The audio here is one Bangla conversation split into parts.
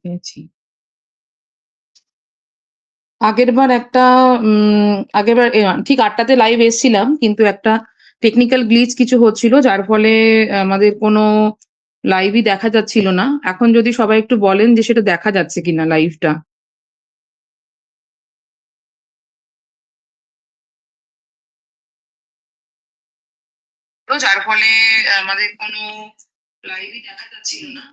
পেয়েছি। আগেরবার একটা আগেরবার ঠিক ৮টাতে লাইভ এসছিলাম। কিন্তু একটা টেকনিক্যাল গ্লিচ কিছু হচ্ছিল যার ফলে আমাদের কোনো লাইভই দেখা যাচ্ছিল না। এখন যদি সবাই একটু বলেন যে সেটা দেখা যাচ্ছে কিনা লাইভটা? তো যার ফলে আমাদের কোনো লাইভই দেখা যাচ্ছিল না।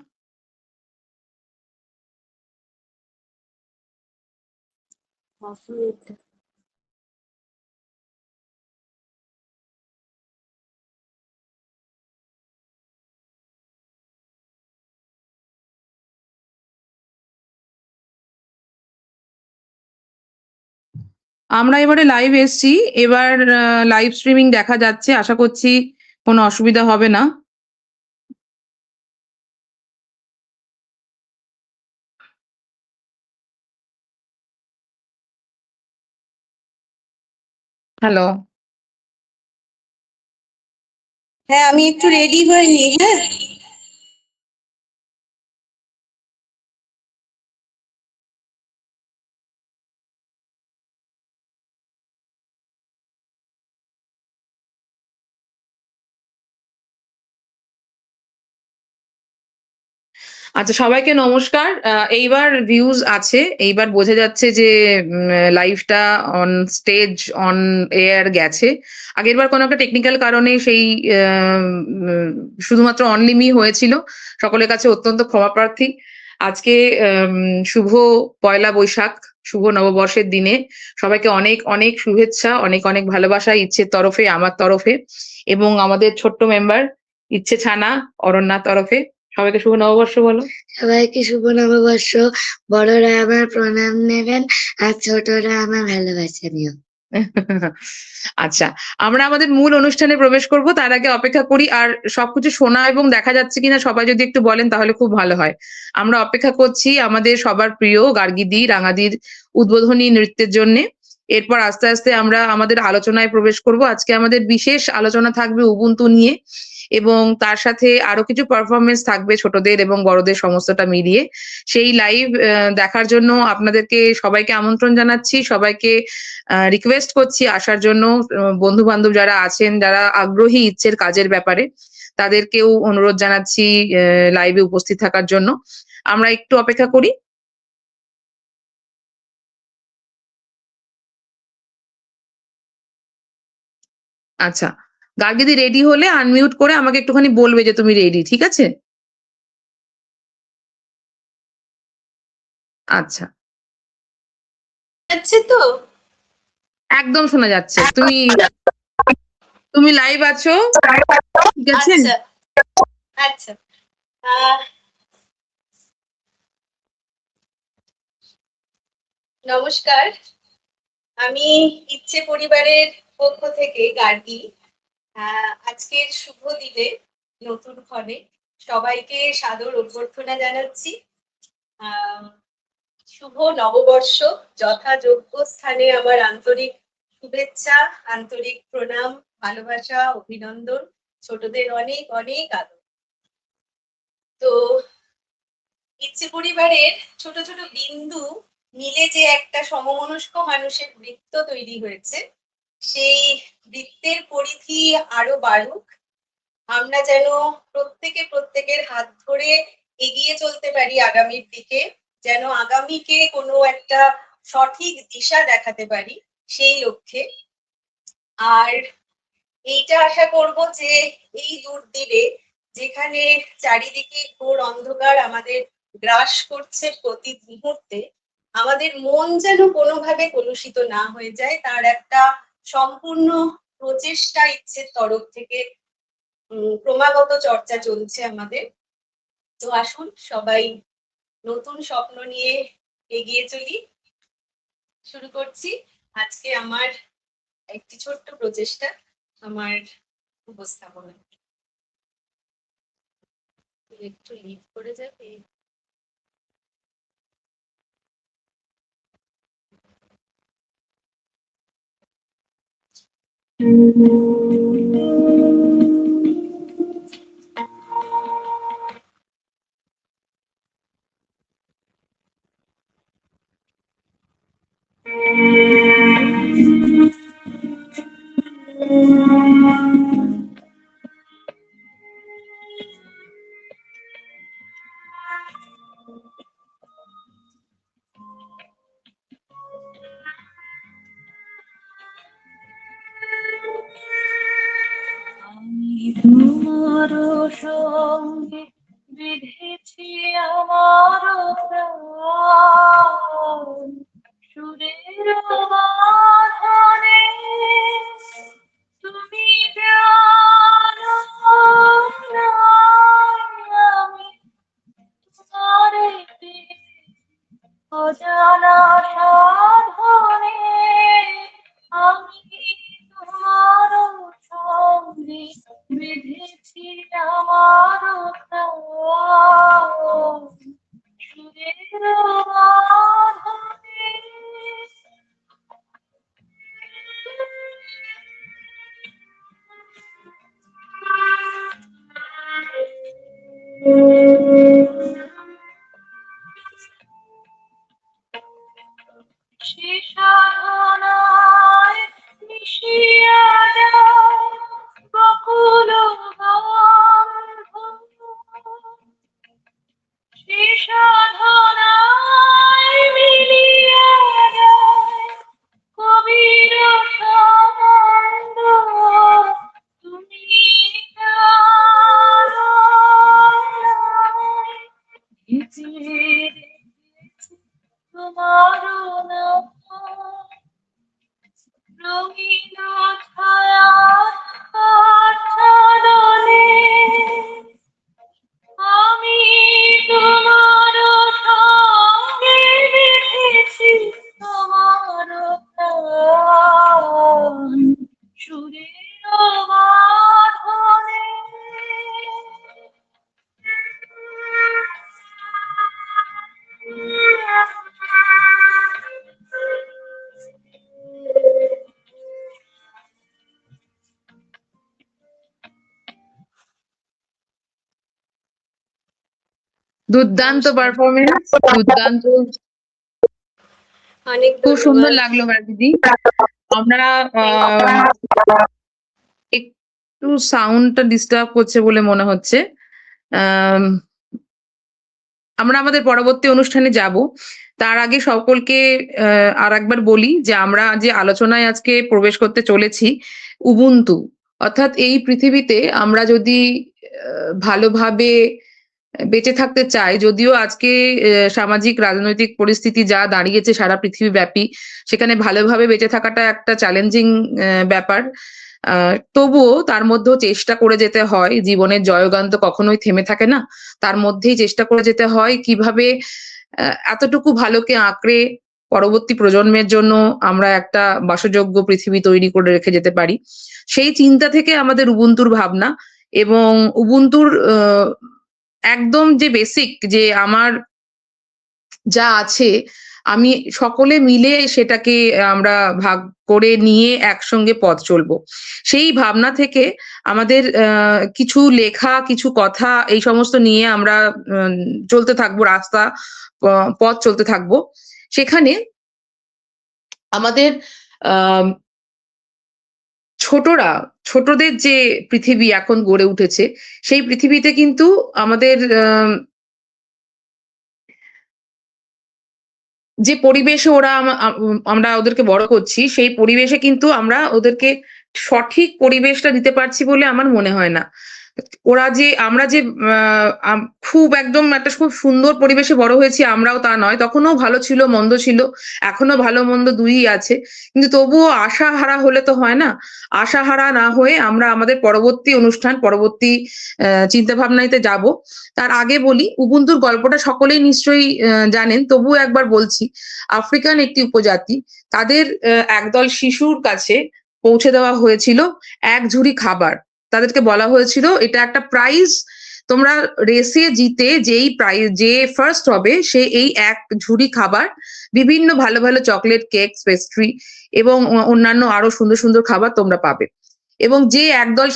আমরা এবারে লাইভ এসছি। এবার লাইভ স্ট্রিমিং দেখা যাচ্ছে। আশা করছি কোনো অসুবিধা হবে না। হ্যালো। হ্যাঁ, আমি একটু রেডি হয়ে নিই, হ্যাঁ? আচ্ছা, সবাইকে নমস্কার। এইবার ভিউজ আছে। এইবার বোঝা যাচ্ছে যে লাইভটা অন স্টেজ, অন এয়ার গেছে। আগেরবার কোনো একটা টেকনিক্যাল কারণে সেই আ উম শুধুমাত্র অনলি মি হয়েছিল। সকলের কাছে অত্যন্ত ক্ষমাপ্রার্থী। আজকে আম শুভ পয়লা বৈশাখ, শুভ নববর্ষের দিনে সবাইকে অনেক, অনেক শুভেচ্ছা, অনেক, অনেক ভালোবাসা ইচ্ছের তরফে, আমার তরফে এবং আমাদের ছোট্ট মেম্বার ইচ্ছে ছানা অরণ্যার তরফে। সবাইকে শুভ নববর্ষ বলো। সবাইকে শুভ নববর্ষ। বড়রা আমার প্রণাম নেবেন আর ছোটরা আমার ভালোবাসা নিও। আচ্ছা, আমরা আমাদের মূল অনুষ্ঠানে প্রবেশ করব। তার আগে অপেক্ষা করি। আর সবকিছু শোনা এবং দেখা যাচ্ছে কিনা সবাই যদি একটু বলেন তাহলে খুব ভালো হয়। আমরা অপেক্ষা করছি আমাদের সবার প্রিয় গার্গীদি, রাঙাদির উদ্বোধনী নৃত্যের জন্যে। এরপর আস্তে, আস্তে আমরা আমাদের আলোচনায় প্রবেশ করব। আজকে আমাদের বিশেষ আলোচনা থাকবে উবুন্টু নিয়ে এবং তার সাথে আরো কিছু পারফরম্যান্স থাকবে ছোটদের এবং বড়দের সমস্তটা মিলিয়ে। সেই লাইভ দেখার জন্য আপনাদেরকে সবাইকে আমন্ত্রণ জানাচ্ছি। সবাইকে রিকোয়েস্ট করছি আসার জন্য। বন্ধু-বান্ধব যারা আছেন, যারা আগ্রহী ইচ্ছের কাজের ব্যাপারে, তাদেরকেও অনুরোধ জানাচ্ছি লাইভে উপস্থিত থাকার জন্য। আমরা একটু অপেক্ষা করি। আচ্ছা। গার্গীদি রেডি হলে আনমিউট করে আমাকে একটুখানি বলবে যে তুমি রেডি। ঠিক আছে? আচ্ছা। যাচ্ছে তো? একদম শোনা যাচ্ছে। তুমি তুমি লাইভ আছো। ঠিক আছে? আচ্ছা, আচ্ছা। আহ নমস্কার। আমি ইচ্ছে পরিবারের পক্ষ থেকে গার্গী। আজকের শুভ দিনে নতুন ঘরে সবাইকে সাদর অভ্যর্থনা জানাচ্ছি। আহ শুভ নববর্ষ। যথাযোগ্য স্থানে আমার আন্তরিক শুভেচ্ছা, আন্তরিক প্রণাম, ভালোবাসা, অভিনন্দন, ছোটদের অনেক অনেক আদর। তো ইচ্ছে পরিবারের ছোট ছোট বিন্দু মিলে যে একটা সমমনস্ক মানুষের বৃত্ত তৈরি হয়েছে, সেই বৃত্তের পরিধি আরো বাড়ুক। আমরা যেন প্রত্যেকে প্রত্যেকের হাত ধরে এগিয়ে চলতে পারি আগামীর দিকে, যেন আগামীকে কোনো একটা সঠিক দিশা দেখাতে পারি সেই লক্ষ্যে। আর এইটা আশা করব যে এই দুর্দিনে, যেখানে চারিদিকে ঘোর অন্ধকার আমাদের গ্রাস করছে প্রতি মুহূর্তে, আমাদের মন যেন কোনোভাবে কলুষিত না হয়ে যায়, তার একটা সম্পূর্ণ প্রচেষ্টা ইচ্ছের তরফ থেকে ক্রমাগত চর্চা চলছে আমাদের। তো আসুন সবাই নতুন স্বপ্ন নিয়ে এগিয়ে চলি। শুরু করছি আজকে আমার একটি ছোট্ট প্রচেষ্টা, আমার উপস্থাপনা। একটু লিড করে যাবে। আমি তোমার সঙ্গে বেঁধেছি আমার প্রাণ, সুরের বাঁধনে তুমি জানো না, আমি তোমারে অজানা সাধনে আমি তোমার সঙ্গে বেঁধেছি আমার প্রাণ, সুরের বাঁধনে। সে সাধনায় মিশিয়া যায় বকুল গন্ধ, সে সাধনায় মিলিয়া যায় কবির সম্বন্ধ, তুমি জানো না, ইতি রেখেছি তোমার নাম, রঙিন ছায়ার আচ্ছাদনে আমি তোমার সঙ্গে বেঁধেছি তোমার প্রাণ, সুরের বাঁধনে। দুর্দান্ত নমস্কার। পারফরমেন্স, দুর্দান্ত, অনেক খুব সুন্দর ধন্যবাদ। লাগলো দিদি। আমরা একটু সাউন্ডটা ডিস্টার্ব করছে বলে মনে হচ্ছে। আম, আমরা আমাদের পরবর্তী অনুষ্ঠানে যাব, তার আগে সকলকে আর একবার বলি যে আমরা যে আলোচনায় আজকে প্রবেশ করতে চলেছি, উবুন্টু, অর্থাৎ এই পৃথিবীতে আমরা যদি ভালোভাবে বেঁচে থাকতে চাই, যদিও আজকে সামাজিক রাজনৈতিক পরিস্থিতি যা দাঁড়িয়েছে সারা পৃথিবীব্যাপী, সেখানে ভালোভাবে বেঁচে থাকাটা একটা চ্যালেঞ্জিং ব্যাপার। তবুও তার মধ্যেও চেষ্টা করে যেতে হয়, জীবনের জয়গান তো কখনোই থেমে থাকে না, তার মধ্যেই চেষ্টা করে যেতে হয় কিভাবে এতটুকু ভালোকে আঁকড়ে পরবর্তী প্রজন্মের জন্য আমরা একটা বাসযোগ্য পৃথিবী তৈরি করে রেখে যেতে পারি। সেই চিন্তা থেকে আমাদের উবুন্তুর ভাবনা, এবং উবুন্তুর একদম যে বেসিক, যে আমার যা আছে আমি সকলে মিলে সেটাকে আমরা ভাগ করে নিয়ে একসঙ্গে পথ চলবো, সেই ভাবনা থেকে আমাদের কিছু লেখা, কিছু কথা, এই সমস্ত নিয়ে আমরা চলতে থাকবো, রাস্তা পথ চলতে থাকবো। সেখানে আমাদের আহ ছোটদের যে পৃথিবী এখন গড়ে উঠেছে, সেই পৃথিবীতে কিন্তু আমাদের যে পরিবেশে আমরা ওদেরকে বড় করছি, সেই পরিবেশে কিন্তু আমরা ওদেরকে সঠিক পরিবেশটা দিতে পারছি বলে আমার মনে হয় না। আমরা যে খুব একদম একটা খুব সুন্দর পরিবেশে বড় হয়েছি আমরাও, তা নয়, তখনও ভালো ছিল, মন্দ ছিল, এখনো ভালো মন্দ দুইই আছে, কিন্তু তবুও আশাহারা হলে তো হয় না। আশাহারা না হয়ে আমরা আমাদের পরবর্তী অনুষ্ঠান, পরবর্তী চিন্তা ভাবনাতে যাব। তার আগে বলি, উবুন্তুর গল্পটা সকলেই নিশ্চয়ই জানেন, তবুও একবার বলছি। আফ্রিকান একটি উপজাতি, তাদের একদল শিশুর কাছে পৌঁছে দেওয়া হয়েছিল এক ঝুড়ি খাবার। তাদেরকে বলা হয়েছিল এটা একটা প্রাইজ, তোমরা রেসে জিতে যে ফার্স্ট হবে সে এই এক ঝুড়ি খাবার, বিভিন্ন ভালো ভালো চকলেট, কেক, পেস্ট্রি এবং অন্যান্য আরো সুন্দর সুন্দর খাবার তোমরা পাবে। এবং যে একদল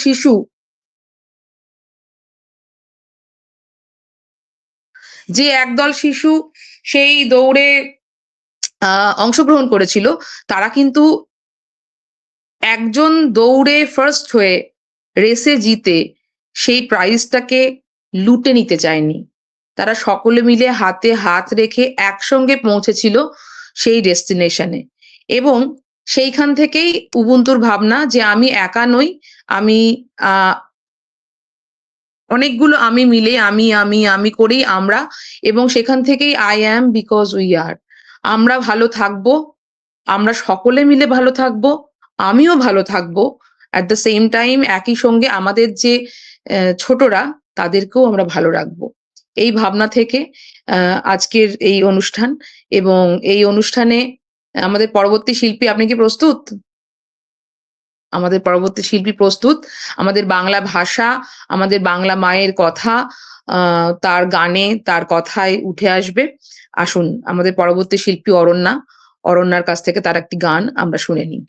শিশু সেই দৌড়ে অংশগ্রহণ করেছিল, তারা কিন্তু একজন দৌড়ে ফার্স্ট হয়ে রেসে জিতে সেই প্রাইজটাকে লুটে নিতে চায়নি। তারা সকলে মিলে হাতে হাত রেখে একসঙ্গে পৌঁছেছিল সেই ডেস্টিনেশনে। এবং সেইখান থেকেই উবুন্তুর ভাবনা যে আমি একা নই, আমি অনেকগুলো আমি মিলে আমি করেই আমরা, এবং সেখান থেকেই I am because we are। আমরা ভালো থাকবো, আমরা সকলে মিলে ভালো থাকবো, আমিও ভালো থাকবো। at the same time একই সঙ্গে আমাদের যে ছোটরা তাদেরকেও আমরা ভালো রাখবো। এই ভাবনা থেকে আজকের এই অনুষ্ঠান, এবং এই অনুষ্ঠানে আমাদের পরবর্তী শিল্পী, আপনি কি প্রস্তুত? আমাদের পরবর্তী শিল্পী প্রস্তুত। আমাদের বাংলা ভাষা, আমাদের বাংলা মায়ের কথা তার গানে, তার কথায় উঠে আসবে। আসুন আমাদের পরবর্তী শিল্পী অরণ্যা, অরণ্যার কাছ থেকে তার একটি গান আমরা শুনে নিই।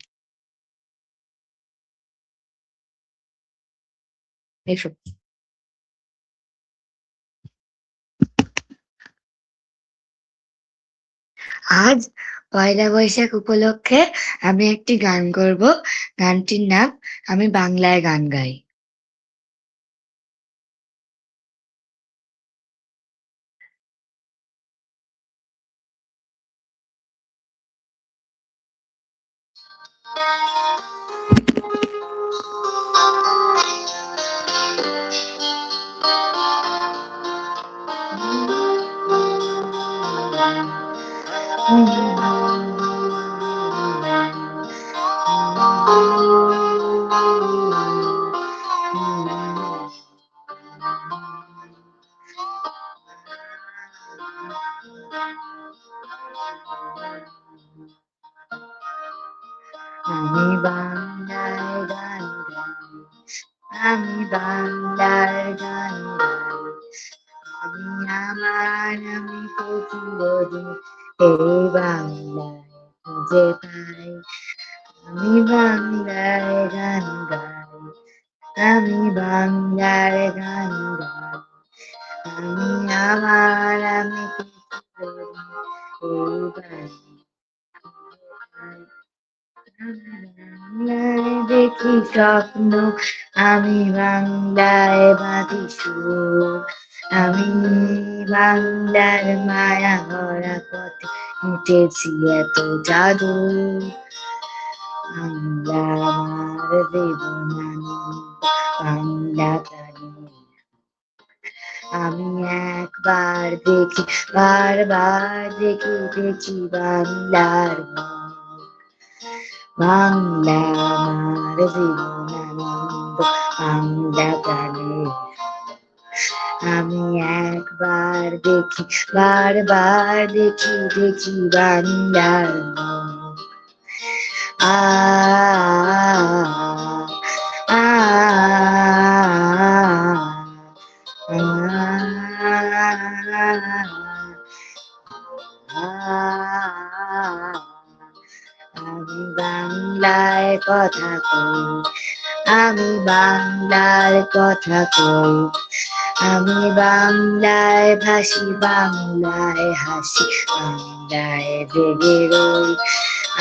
এসো। আজ পয়লা বৈশাখ উপলক্ষে আমি একটি গান করব। গানটির নাম আমি বাংলায় গান গাই। আমি বাংলায় গান গাই, আমি বাংলার গান গাই, আমি আমার আমি প্রতিদিন এই বাংলায় খুঁজে পাই। আমি বাংলায় গান গাই, আমি বাংলার গান গাই, আমি আমার আমি প্রতিদিন এই বাংলায় বাংলায় দেখি স্বপ্ন, আমি বাংলায় বাঁধি সুর, আমি বাংলার মায়া ভরা পথে উঠেছি এত জাদু। বাংলা আমার দেবনানি, বাংলা প্রাণী। আমি একবার দেখি, বারবার দেখি দেখি বাংলার মুখ। বাংলা আমার জীবনানন্দ, বাংলা প্রাণে। আমি একবার দেখি, বারবার দেখি দেখি বাংলার মুখ। আ আ আমি বাংলায় কথা কই, আমি বাংলার কথা কই, আমি বাংলায় ভাসি, বাংলায় হাসি, বাংলায় জেগে রই।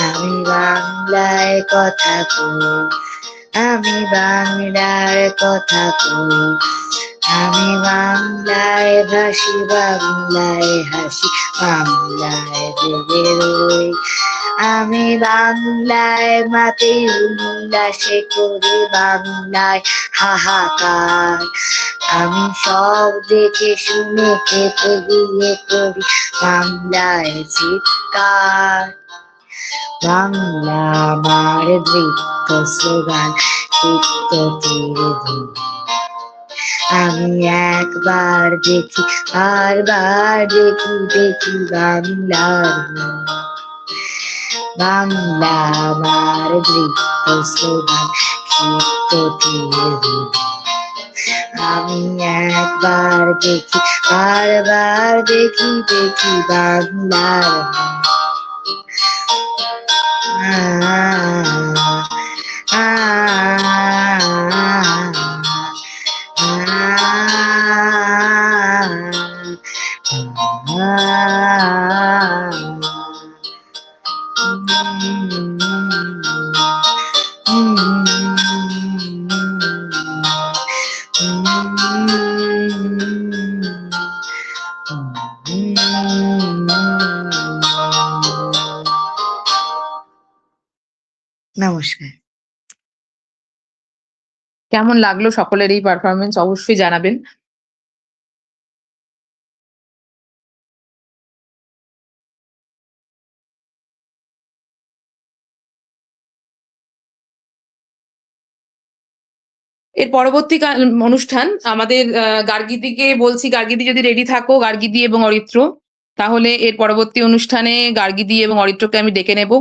আমি বাংলায় কথা কই, আমি বাংলার কথা কই, আমি বাংলায় ভাসি, বাংলায় হাসি, বাংলায় জেগে রই। আমি বাংলায় মাতে উল্লাসে করি, বাংলায় হাহাকার। আমি সব দেখে শুনে খেতে গিয়ে করি বাংলায় চিৎকার। বাংলা আমার নৃত্য স্লোগান, চিত্ত তীরে ধুম। আমি একবার দেখি, বারবার দেখি দেখি বাংলার মুখ। বাংলা আমার নৃত্য স্লোগান, চিত্ত তীরে ধুম। আমি একবার দেখি, বারবার দেখি দেখি বাংলার মুখ। নমস্কার। কেমন লাগলো সকলের এই পারফরমেন্স অবশ্যই জানাবেন। এর পরবর্তী অনুষ্ঠান আমাদের গার্গীদিকে বলছি, গার্গীদি যদি রেডি থাকো, গার্গীদি এবং অরিত্র, তাহলে এর পরবর্তী অনুষ্ঠানে গার্গীদি এবং অরিত্রকে আমি ডেকে নেব।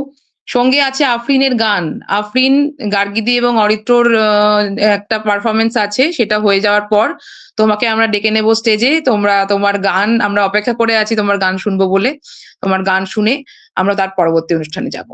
সঙ্গে আছে আফরিনের গান। আফরিন, গার্গীদি এবং অরিত্রর একটা পারফরমেন্স আছে, সেটা হয়ে যাওয়ার পর তোমাকে আমরা ডেকে নেব স্টেজে। তোমার গান আমরা অপেক্ষা করে আছি, তোমার গান শুনবো বলে। তোমার গান শুনে আমরা তার পরবর্তী অনুষ্ঠানে যাব।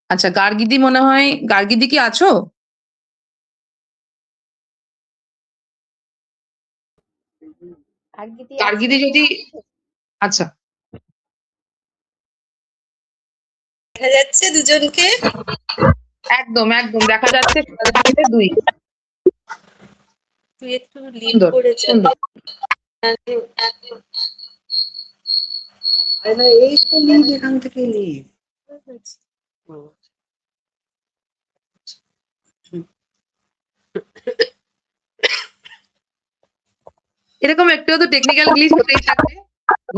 আচ্ছা, গার্গীদি মনে হয়, গার্গীদি কি আছো? গার্গীদি যদি, আচ্ছা, দেখা যাচ্ছে দুজনকে? একদম একদম দেখা যাচ্ছে। 2 তুই একটু লিড সুন্দর করে যা। সুন্দর। আরে না, এই তো লিভ, এখান থেকে লিভ। এরকম একটু তো টেকনিক্যাল গ্লিচ হতেই থাকে,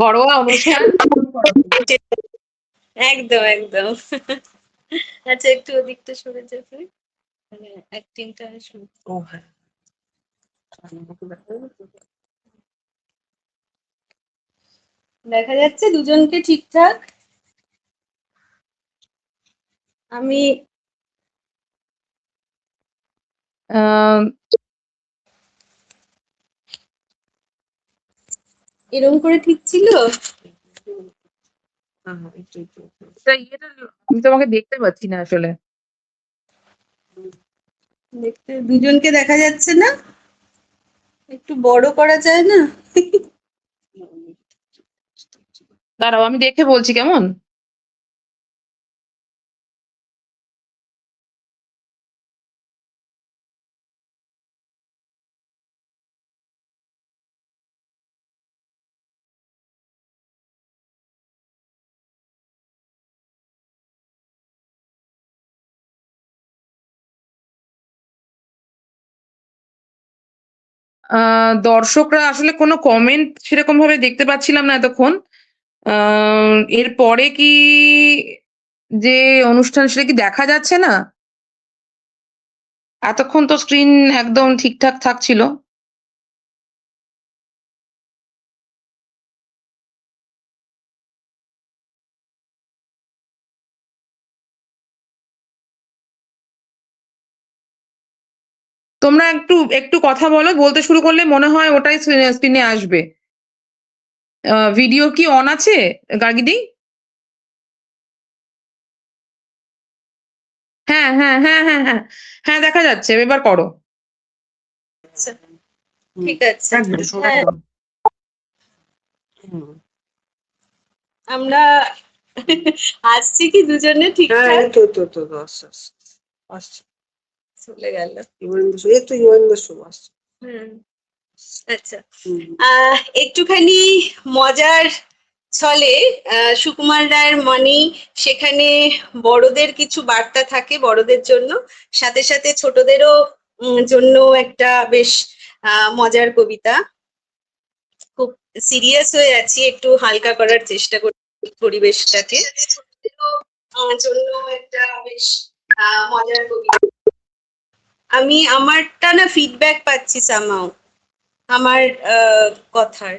ঘরোয়া অনুষ্ঠান। একদম একদম। আচ্ছা, একটু ওদিকটা সরে যাবে, মানে অ্যাক্টিংটা শুরু। ও হ্যাঁ, দেখা যাচ্ছে দুজনকে ঠিকঠাক? আমি আহ, এরকম করে ঠিক ছিল? হ্যাঁ হ্যাঁ, একটু একটু একটু। ইয়েটা আমি তোমাকে দেখতে পাচ্ছি না আসলে। দেখতে দুজনকে দেখা যাচ্ছে না? একটু বড় করা যায় না? দাঁড়াও, আমি দেখে বলছি কেমন। দর্শকরা আসলে কোনো কমেন্ট সেরকম ভাবে দেখতে পাচ্ছিলাম না এতক্ষণ। এরপরে কি যে অনুষ্ঠান, সেটা কি দেখা যাচ্ছে না? এতক্ষণ তো স্ক্রিন একদম ঠিকঠাক থাকছিল। তোমরা একটু একটু কথা বলো, বলতে শুরু করলে মনে হয় ওটাই স্ক্রিনে আসবে। ভিডিও কি অন আছে গার্গীদি? হ্যাঁ হ্যাঁ হ্যাঁ হ্যাঁ হ্যাঁ হ্যাঁ, দেখা যাচ্ছে, এবার করো। আচ্ছা, ঠিক আছে। একদম সরে হ্যাঁ, যাও। হুম। আমরা আসছি কি দুজনে হ্যাঁ, ঠিকঠাক? এই তো তো তো তো আসছে আসছে আসছে। চলে গেল। এই তো ইউএন শো আসছে। আচ্ছা, একটুখানি মজার ছলে সুকুমার রায়ের মনি, সেখানে বড়দের কিছু বার্তা থাকে বড়দের জন্য, সাথে সাথে ছোটদেরও জন্য একটা বেশ মজার কবিতা। খুব সিরিয়াস হয়ে আছি, একটু হালকা করার চেষ্টা করি পরিবেশটাকে। জন্য একটা বেশ মজার কবিতা। আমি আমারটা না ফিডব্যাক পাচ্ছি সামহাউ আমার কথার।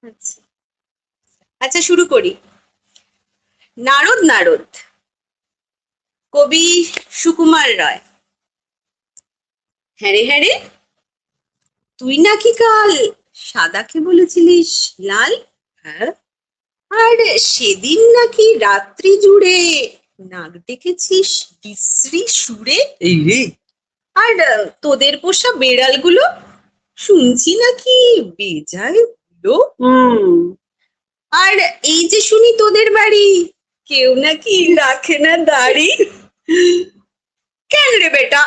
আচ্ছা আচ্ছা, শুরু করি। নারদ নারদ, কবি সুকুমার রায়। হ্যাঁ রে হ্যাঁ রে, তুই নাকি কাল সাদাকে বলেছিলিস লাল? হ্যাঁ। আর সেদিন নাকি রাত্রি জুড়ে নাক ডেকেছিস বিশ্রী সুরে? এই রে, আর তোদের পোষা বেড়ালগুলো শুনছি নাকি বেজায় হলো। হুম আর এই যে শুনি তোদের বাড়ি কেউ নাকি রাখে না দাড়ি। কেন রে বেটা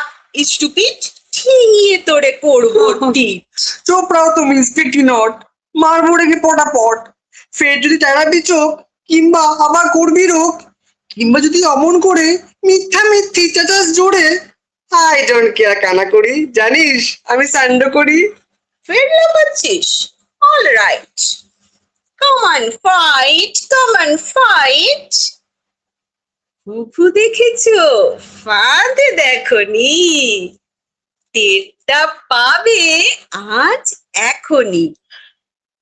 স্টুপিড, ঠিঙিয়ে তোরে করবো টিট। চোপ রাও তুমি স্পিকি নট, মারবো রেখে পটাপট। ফের যদি তেড়াবি চোখ কিংবা আবার করবি রোগ, কিংবা যদি অমন করে মিথ্যা মিথ্যি চেঁচাস জোরে, আই ডোন্ট কেয়ার কানা করি, জানিস আমি সান্ড করি। ফের লাফাচ্ছিস? All right, come on fight, come on fight. ফুফু দেখেছো, ফাঁদে দেখনি, টেরটা পাবে আজ এখনই।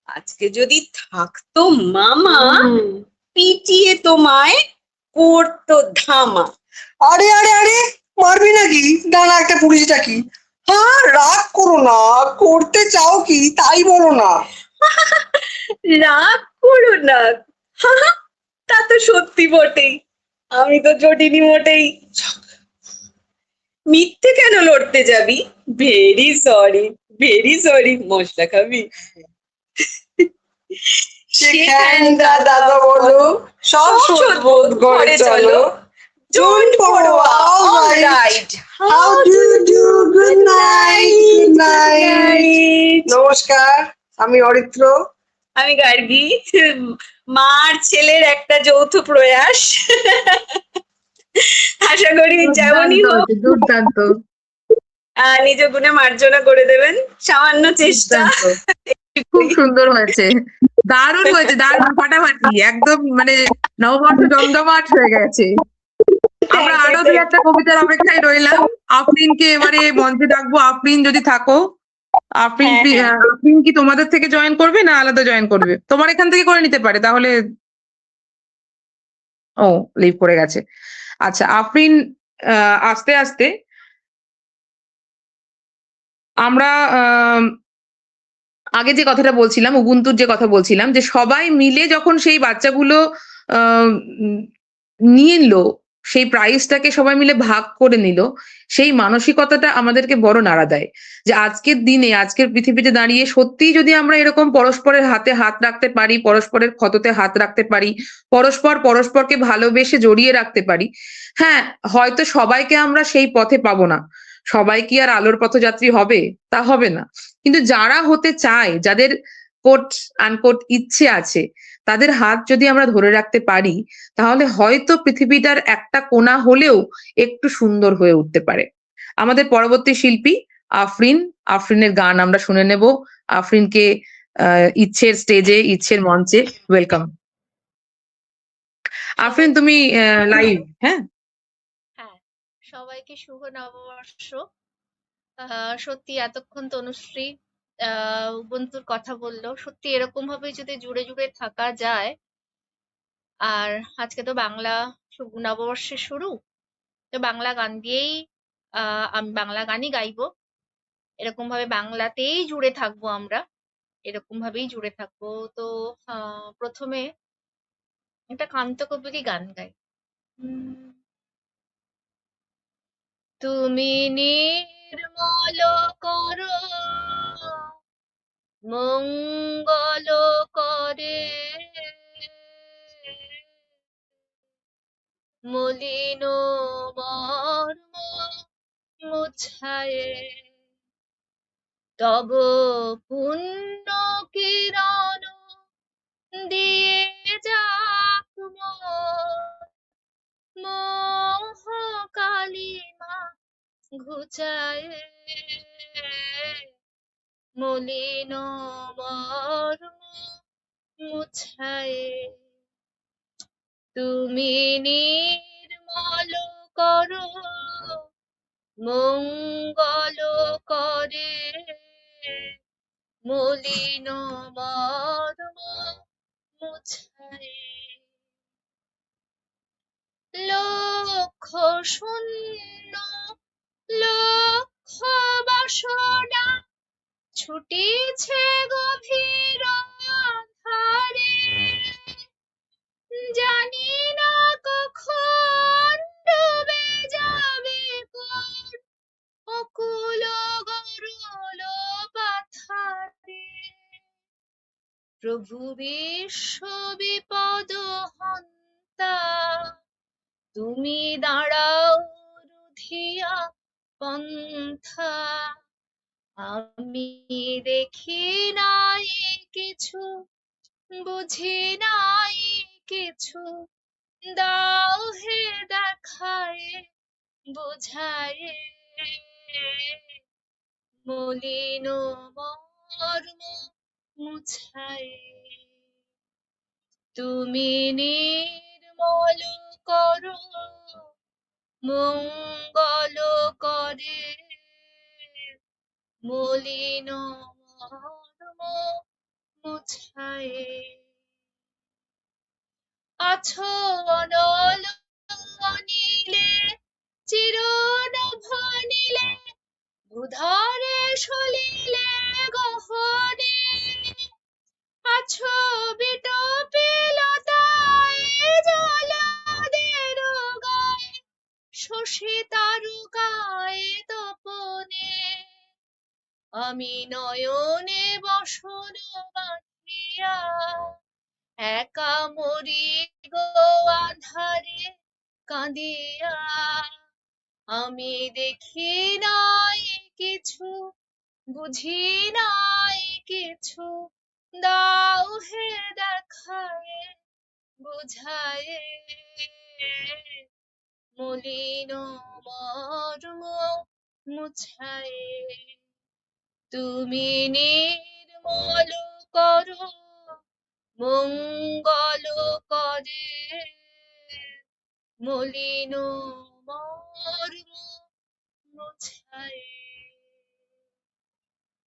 আজকে যদি থাকতো মামা, পিটিয়ে তোমায় করতো ধামা। আরে আরে আরে, মারবি নাকি? দাঁড়া একটা পুলিশটা কি। হ্যাঁ রাগ করো না, করতে চাও কি তাই বলো না। রাগ করো না, তা তো সত্যি বটেই, আমি তো জটিনি মোটেই। মিথ্যে কেন লড়তে যাবি? ভেরি সরি, মশলা খাবি? সেখান দাদা বলো, সব শোধবোধ ঘরে চলো। Don't পড়ুয়া, all right. How do you do? Good night. Good night. নমস্কার, আমি অরিত্র। আমি গার্গী। মার ছেলের একটা যৌথ প্রয়াস। আশা করি যেমনই হোক দুর্দান্ত, নিজ গুণে মার্জনা করে দেবেন, সামান্য চেষ্টা। দুর্দান্ত, খুব সুন্দর হয়েছে, দারুণ হয়েছে, দারুণ ফাটাফাটি, একদম মানে নববর্ষ জমজমাট হয়ে গেছে। আমরা আরো দু একটা কবিতার অপেক্ষায় রইলাম। আফরিনকে এবারে মঞ্চে ডাকবো, আফরিন যদি থাকো। আফরিন হ্যাঁ, হ্যাঁ। আফরিন কি তোমাদের থেকে জয়েন করবে না আলাদা জয়েন করবে? তোমার এখান থেকে করে নিতে পারে তাহলে। ও লিভ করে গেছে। আচ্ছা আফরিন, আস্তে আস্তে আমরা আগে যে কথাটা বলছিলাম, উবুন্তুর যে কথা বলছিলাম, যে সবাই মিলে যখন সেই বাচ্চাগুলো আহ, উম, নিয়ে নিল, সেই প্রাইজটাকে সবাই মিলে ভাগ করে নিল, সেই মানসিকতাটা আমাদেরকে বড় নাড়া দেয়। যে আজকের দিনে, আজকের পৃথিবীতে দাঁড়িয়ে সত্যিই যদি আমরা এরকম পরস্পরের হাতে হাত রাখতে পারি, পরস্পরের ক্ষততে হাত রাখতে পারি, পরস্পরকে ভালোবেসে জড়িয়ে রাখতে পারি, হ্যাঁ হয়তো সবাইকে আমরা সেই পথে পাবো না, সবাই কি আর আলোর পথযাত্রী হবে? তা হবে না। কিন্তু যারা হতে চায়, যাদের কোট আনকোট ইচ্ছে আছে, তাদের হাত যদি আমরা ধরে রাখতে পারি, তাহলে হয়তো পৃথিবীটার একটা কোণা হলেও একটু সুন্দর হয়ে উঠতে পারে। আমাদের পরবর্তী শিল্পী আফরিন, আফরিনের গান আমরা শুনে নেব। আফরিনকে ইচ্ছের স্টেজে, ইচ্ছের মঞ্চে ওয়েলকাম। আফরিন তুমি লাইভ? হ্যাঁ, হ্যাঁ, সবাইকে শুভ নববর্ষ। সত্যি এতক্ষণ তনুশ্রী উবুন্তুর কথা বললো, সত্যি এরকম ভাবে যদি জুড়ে জুড়ে থাকা যায়। আর আজকে তো বাংলা নববর্ষের শুরু, তো বাংলা গান দিয়েই আমি বাংলা গানই গাইবো। এরকম ভাবে বাংলাতেই জুড়ে থাকবো আমরা, এরকম ভাবেই জুড়ে থাকবো। তো প্রথমে একটা কান্তকবিরই গান গাই। তুমি নির্মল করো মঙ্গল করে, মলিন মর্ম মুছায়ে, তব পুণ্য কিরণ দিয়ে যাক মোহ কালিমা ঘুচায়ে, মলিন মর্ম মুছায়ে। তুমি নির্মল করো মঙ্গল করে, মলিন মর্ম মুছায়ে। লক্ষ শূন্য লক্ষ বাসনা ছুটিছে গভীর আধারে, জানি না কখন ডুবে যাবে কোন অকুল গরল পাথারে। প্রভু বিশ্ব বিপদ হন্তা, তুমি দাঁড়াও রুধিয়া পন্থা। আমি দেখি নাই কিছু, বুঝি নাই কিছু, দাও হে দেখায় বোঝায়। মলিন মর্ম মুছায়, তুমি নির্মল করো মঙ্গল করে। মলিন মর্ম মুছায়, আছো অনল অনিলে চিরনভ নীলে, ভূধরে সলিলে গহনে। আছো বিটপি লতায় জলদের গায়ে, শশী তারকায় তপনে। আমি নয়নে বসন বাঁধিয়া একা মরি গো আঁধারে কাঁদিয়া। আমি দেখি নাই কিছু, বুঝি নাই কিছু, দাও হে দেখায় বোঝায়। মলিন মর্ম মুছায়, তুমি নির্মল করো মঙ্গল করে। মলিন মর্ম মুছায়,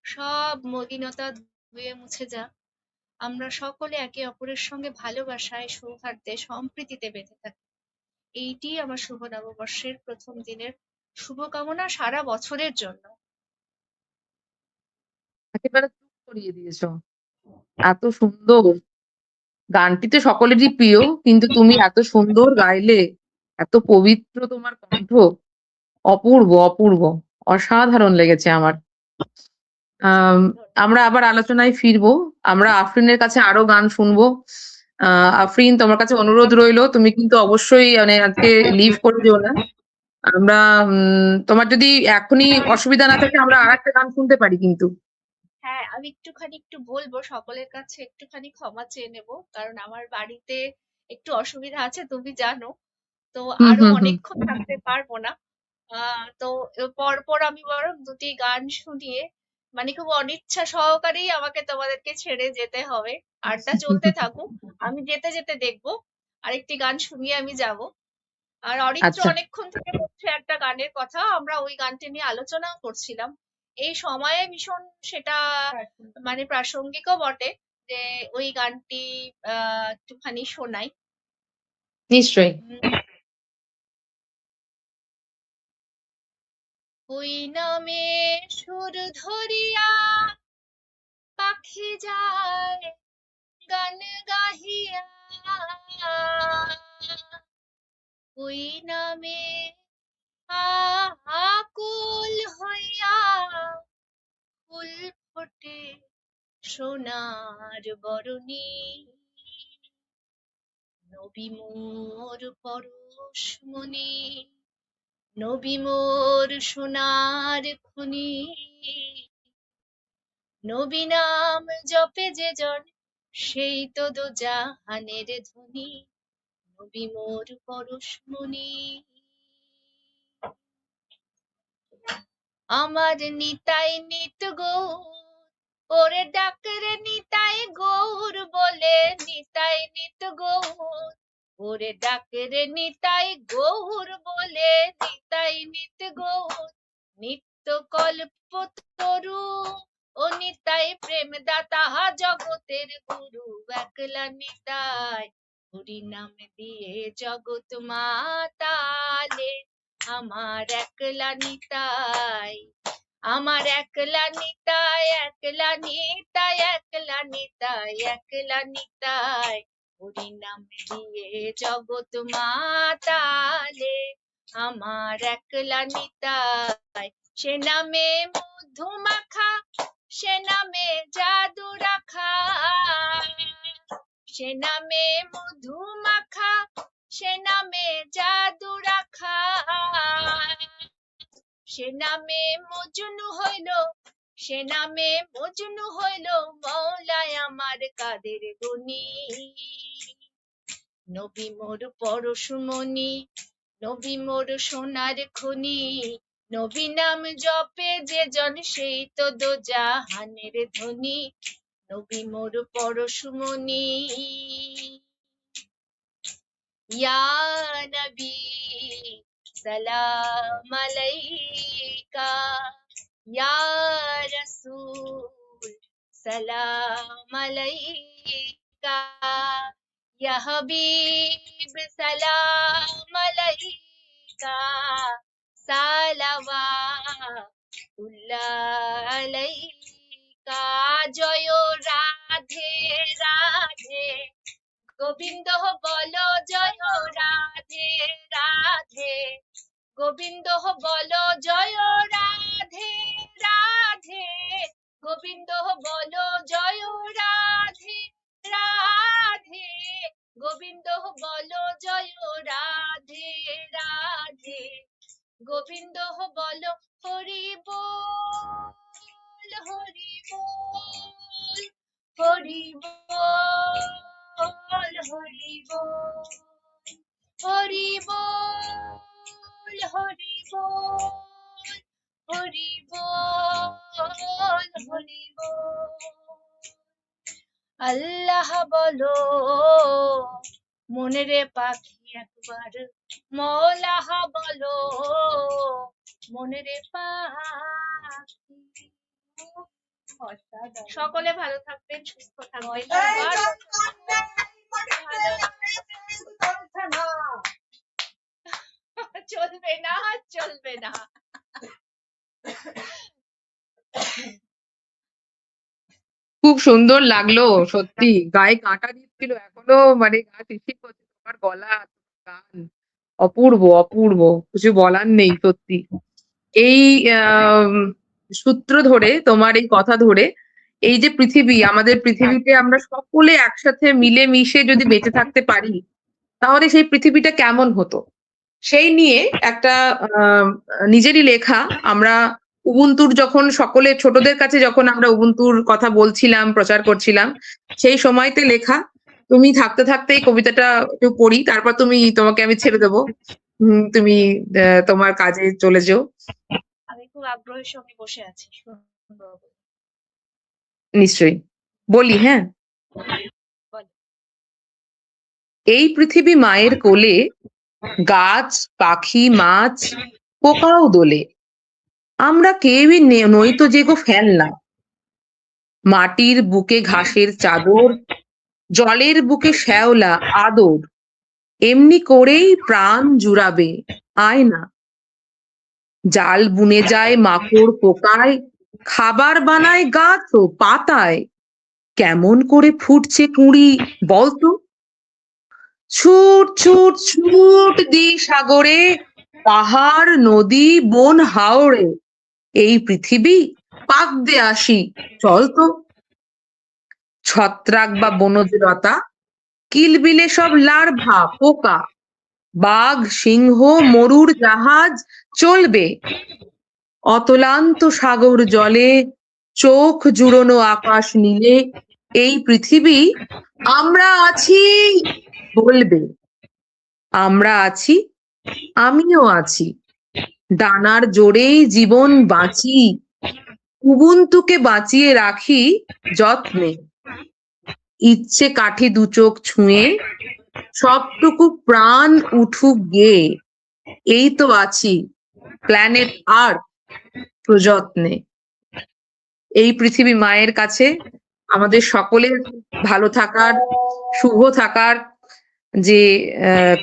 সব মলিনতা ধুয়ে মুছে যাক, আমরা সকলে একে অপরের সঙ্গে ভালোবাসায়, সৌহার্দ্যে, সম্প্রীতিতে বেঁধে থাকি। এইটি আমার শুভ নববর্ষের প্রথম দিনের শুভকামনা সারা বছরের জন্য। একেবারে চুপ করিয়ে দিয়েছো, এত সুন্দর। গানটি তো সকলেরই প্রিয়, কিন্তু তুমি এত সুন্দর গাইলে, এত পবিত্র তোমার কণ্ঠ, অপূর্ব অপূর্ব, অসাধারণ লেগেছে আমার। আমরা আবার আলোচনায় ফিরবো। আমরা আফরিনের কাছে আরো গান শুনবো। আফরিন, তোমার কাছে অনুরোধ রইলো, তুমি কিন্তু অবশ্যই মানে আজকে লিভ করে দিও না। আমরা তোমার যদি এখনই অসুবিধা না থাকে, আমরা আর একটা গান শুনতে পারি কিন্তু। হ্যাঁ, আমি একটু বলবো সকলের কাছে, একটুখানি ক্ষমা চেয়ে নেব, কারণ আমার বাড়িতে একটু অসুবিধা আছে তুমি জানো। তো হুম আরো হুম হুম অনেকক্ষণ থাকতে পারবো না। তো পরপর আমি বরং দুটি গান শুনিয়ে, মানে খুব অনিচ্ছা সহকারেই আমাকে তোমাদেরকে ছেড়ে যেতে হবে। আড্ডা চলতে থাকুক, আমি যেতে যেতে দেখবো আরেকটি গান শুনিয়ে আমি যাব। আর অরিত্র আচ্ছা, অনেকক্ষণ থেকে বলছে একটা গানের কথা, আমরা ওই গানটি নিয়ে আলোচনাও করছিলাম। এই সময়ে ভীষণ সেটা মানে প্রাসঙ্গিকও বটে যে ওই গানটি একটুখানি শোনাই। নিশ্চয়ই। ওই নামে সুর ধরিয়া পাখি যায় গান গাহিয়া, ওই নামে আকুল হইয়া ফুল ফোটে সোনার বরণী। নবী মোর পরশমণি, নবী মোর সোনার খনি, নবী নাম জপে যে জন সেই তো দোজাহানের ধ্বনি। নবী মোর পরশমণি, আমার নিতাই নিত গৌর, ওরে ডাকরে নিতাই গৌর বলে, নিতাই নিত গৌর, ওরে ডাকরে নিতাই গৌর বলে, নিতাই নিত গৌর। নিত্য কল্প তরু ও নিতাই প্রেম দাতা জগতের গুরু, একলা নিতাই হরি নাম দিয়ে জগৎ মাতালে। আমার একলা নিতাই, আমার একলা নিতাই, একলা নিতাই, একলা নিতাই, একলা নিতাই হরি নাম দিয়ে জগৎ মাতালে। আমার একলা নিতাই, সে নামে মধু মাখা, সে নামে জাদু রাখা, সে নামে মধু মাখা, সে নামে জাদু রাখা, সে নামে মজনু হইল, সে নামে মজনু হইল মৌলায় আমার কাদের গনি। নবী মোর পরশুমণি, নবী মোর সোনার খনি, নবী নাম জপে যে জন সেই তো দোজাহানের ধনী। নবী মোর পরশুমণি। ইয়া নবী সালাম আলাইকা, ইয়া রাসূল সালাম আলাইকা, ইয়া হাবিব সালাম আলাইকা, সালাওয়াতুল্লাহ আলাইকা। জয় রাধে রাধে, গোবিন্দ বলো জয় রাধে রাধে, গোবিন্দ বলো জয় রাধে রাধে, গোবিন্দ বলো জয় রাধে রাধে, গোবিন্দ বলো জয় রাধে রাধে, গোবিন্দ বলো হরি বল, হরি বল, হরি বল, হরি বল, হরি বল, হরি বল, হরি বল, হরি বল। আল্লাহ বলো মনের পাখি একবার, মৌলাহ বলো মনের পাখি। সকলে ভালো থাকবেন, সুস্থ থাকবেন, সবার চলবে না, চলবে না। খুব সুন্দর লাগলো সত্যি, গায়ে কাঁটা দিচ্ছিল, এখনো মানে গা শিরশির করছে। তোমার গলা, গান অপূর্ব অপূর্ব, কিছু বলার নেই সত্যি। এই আম, সূত্র ধরে, তোমার এই কথা ধরে, এই যে পৃথিবী, আমাদের পৃথিবীতে আমরা সকলে একসাথে মিলে মিশে যদি বেঁচে থাকতে পারি, তাহলে সেই পৃথিবীটা কেমন হতো, সেই নিয়ে একটা নিজেরই লেখা। আমরা উবুন্তুর যখন সকলে ছোটদের কাছে যখন আমরা উবুন্তুর কথা বলছিলাম, প্রচার করছিলাম, সেই সময়তে লেখা। তুমি থাকতে থাকতে এই কবিতাটা একটু পড়ি, তারপর তোমাকে আমি ছেড়ে দেবো। তুমি তোমার কাজে চলে যেও। আমি খুব আগ্রহের সঙ্গে বসে আছি, শুনবো। নিশ্চয়ই বলি, হ্যাঁ। বলো। এই পৃথিবী মায়ের কোলে, গাছ পাখি মাছ পোকাও দোলে, আমরা কেউই নই তো যে গো ফেলনা। মাটির বুকে ঘাসের চাদর, জলের বুকে শ্যাওলা আদর, এমনি করেই প্রাণ জুড়াবে, আয় না। জাল বুনে যায় মাকড় পোকায়, খাবার বানায় গাছ ও পাতায়, কেমন করে ফুটছে কুঁড়ি বলতো। ছুট ছুট ছুট দি সাগরে, পাহাড় নদী বন হাওড়ে, এই পৃথিবী পাকতে আসি, চল তো। ছত্রাক বা বনজলতা, কিলবিলে সব লার্ভা পোকা, বাঘ সিংহ মরুর জাহাজ চলবে, অতলান্ত সাগর জলে, চোখ জুড়োনো আকাশ নীলে, এই পৃথিবী আমরা আছি বলবে। আমরা আছি, আমিও আছি, ডানার জোরেই জীবন বাঁচি, উবুন্তুকে বাঁচিয়ে রাখি যত্নে। ইচ্ছে কাঠি দু চোখ ছুঁয়ে, সবটুকু প্রাণ উঠুক গেয়ে, এই তো আছি প্ল্যানেট আর্থ প্রযত্নে। এই পৃথিবী মায়ের কাছে আমাদের সকলের ভালো থাকার, শুভ থাকার যে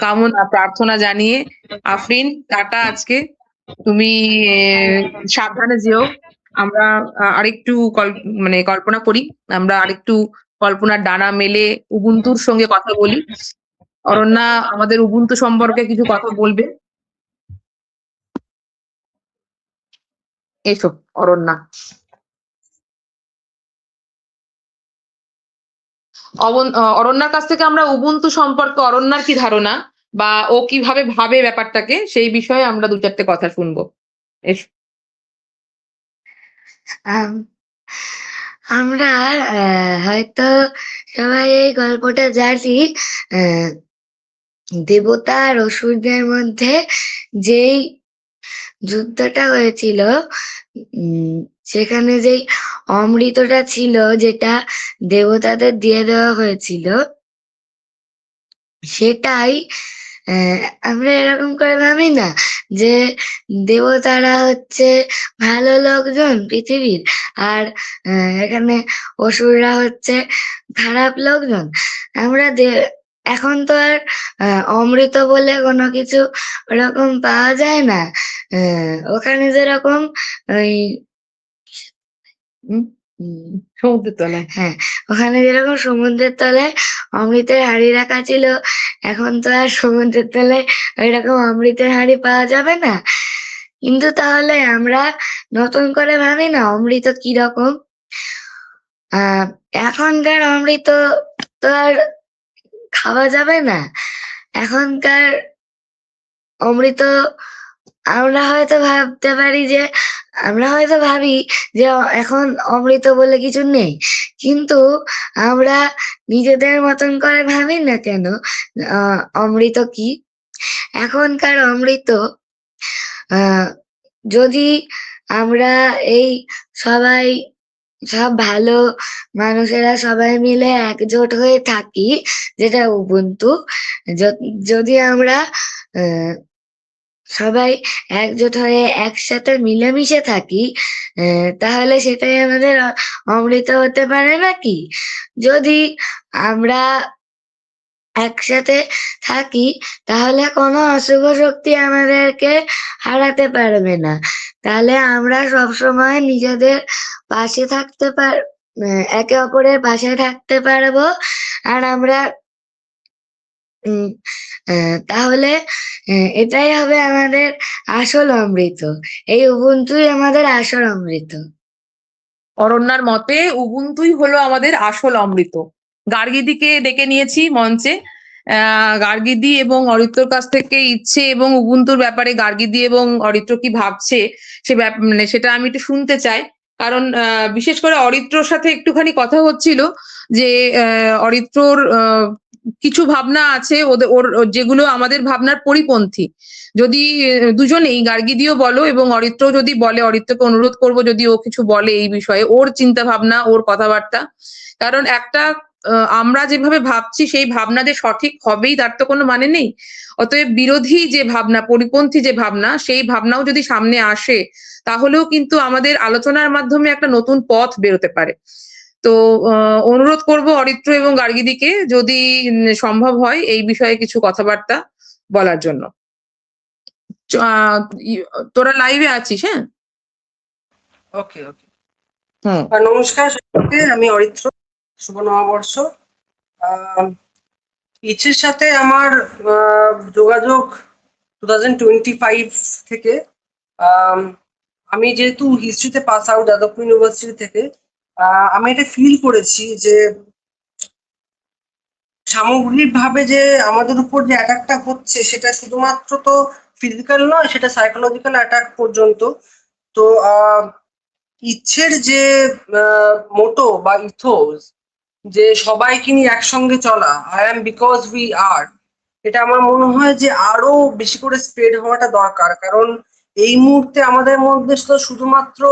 কামনা প্রার্থনা জানিয়ে, আফরিন টাটা আজকে। তুমি সাবধানে যেও। আমরা আরেকটু মানে কল্পনা করি, আমরা আরেকটু কল্পনার ডানা মেলে উবুন্তুর সঙ্গে কথা বলি। অরণ্যা আমাদের উবুন্তু সম্পর্কে কিছু কথা বলবে। এসো অরণ্যা। অরণ্যার কাছ থেকে আমরা উবুন্টু সম্পর্কে অরণ্যার কি ধারণা বা ও কিভাবে ভাবে ব্যাপারটাকে সেই বিষয়ে আমরা দু চারটে কথা শুনবো। এস আম, আমরা হয়তো সবাই এই গল্পটা জানি। আহ, দেবতা আর অসুরদের মধ্যে যেই যুদ্ধটা হয়েছিল, উম সেখানে যেই অমৃতটা ছিল যেটা দেবতাদের দিয়ে দেওয়া হয়েছিল, সেটাই আহ, আমরা এরকম করে ভাবি না যে দেবতারা হচ্ছে ভালো লোকজন পৃথিবীর, আর এখানে অসুররা হচ্ছে খারাপ লোকজন। আমরা এখন তো আর অমৃত বলে কোনো কিছু ওরকম পাওয়া যায় না। ওখানে যেরকম ওই উম, উম, সমুদ্রের তলায় হ্যাঁ, ওখানে যেরকম সমুদ্রের তলায় অমৃতের হাঁড়ি রাখা ছিল, এখন তো আর সমুদ্রের তলায় ওইরকম অমৃতের হাঁড়ি পাওয়া যাবে না। কিন্তু তাহলে আমরা নতুন করে ভাবি না অমৃত কিরকম। আহ এখনকার অমৃত তো আর খাওয়া যাবে না। এখনকার অমৃত আমরা হয়তো ভাবতে পারি যে আমরা হয়তো ভাবি যে এখন অমৃত বলে কিছু নেই, কিন্তু আমরা নিজেদের মতন করে ভাবি না কেন অমৃত কি। এখনকার অমৃত আহ যদি আমরা এই সবাই সব ভালো মানুষেরা সবাই মিলে একজোট হয়ে থাকি, যেটা উবুন্টু, যদি আমরা আহ সবাই একজোট হয়ে একসাথে মিলেমিশে থাকি, তাহলে সেটাই আমাদের অমৃত হতে পারে নাকি? যদি আমরা একসাথে থাকি তাহলে কোনো অশুভ শক্তি আমাদেরকে হারাতে পারবে না। তাহলে আমরা সবসময় নিজেদের পাশে থাকতে একে অপরের পাশে থাকতে পারবো। আর আমরা উম তাহলে এটাই হবে আমাদের আসল অমৃত। এই উবুন্টুই আমাদের আসল অমৃত। অরণ্যার মতে উবুন্টুই হলো আমাদের আসল অমৃত। গার্গীদিকে ডেকে নিয়েছি মঞ্চে। গার্গীদি এবং অরিত্রর কাছ থেকে ইচ্ছে এবং উবুন্টুর ব্যাপারে গার্গীদি এবং অরিত্র কি ভাবছে মানে সেটা আমি একটু শুনতে চাই। কারণ বিশেষ করে অরিত্রর সাথে একটুখানি কথা হচ্ছিল যে অরিত্রর কিছু ভাবনা আছে ওর যেগুলো আমাদের ভাবনার পরিপন্থী। যদি দুজনেই গার্গীদিও বলো এবং অরিত্র যদি বলে, অরিত্রকে অনুরোধ করবো যদি ও কিছু বলে এই বিষয়ে, ওর চিন্তা ভাবনা, ওর কথাবার্তা। কারণ একটা আমরা যেভাবে ভাবছি সেই ভাবনা যে সঠিক হবেই তার তো কোনো মানে নেই। অতএব বিরোধী যে ভাবনা, পরিপন্থী যে ভাবনা, সেই ভাবনাও যদি সামনে আসে তাহলেও কিন্তু আমাদের আলোচনার মাধ্যমে একটা নতুন পথ বেরোতে পারে। তো অনুরোধ করব অরিত্র এবং গার্গীদিকে যদি সম্ভব হয় এই বিষয়ে কিছু কথাবার্তা বলার জন্য। তোরা লাইভে আছিস? হ্যাঁ, ওকে ওকে। হুম। নমস্কার সবাইকে, আমি অরিত্র। শুভ নববর্ষ। ইচ্ছের সাথে আমার যোগাযোগ 2025 থেকে। আমি যেহেতু হিস্ট্রিতে পাস আউট যাদবপুর ইউনিভার্সিটি থেকে, আমি এটা ফিল করেছি যে সামগ্রিকভাবে যে আমাদের উপর যে অ্যাটাকটা হচ্ছে সেটা শুধুমাত্র তো ফিজিক্যাল নয়, সেটা সাইকোলজিক্যাল অ্যাটাক পর্যন্ত। তো ইচ্ছের যে মোটো বা ইথোস, যে সবাইকে নিয়ে একসঙ্গে চলা, I am because we are, এটা আমার মনে হয় যে আরো বেশি করে স্প্রেড হওয়াটা দরকার। কারণ এই মুহূর্তে আমাদের মধ্যে তো শুধুমাত্র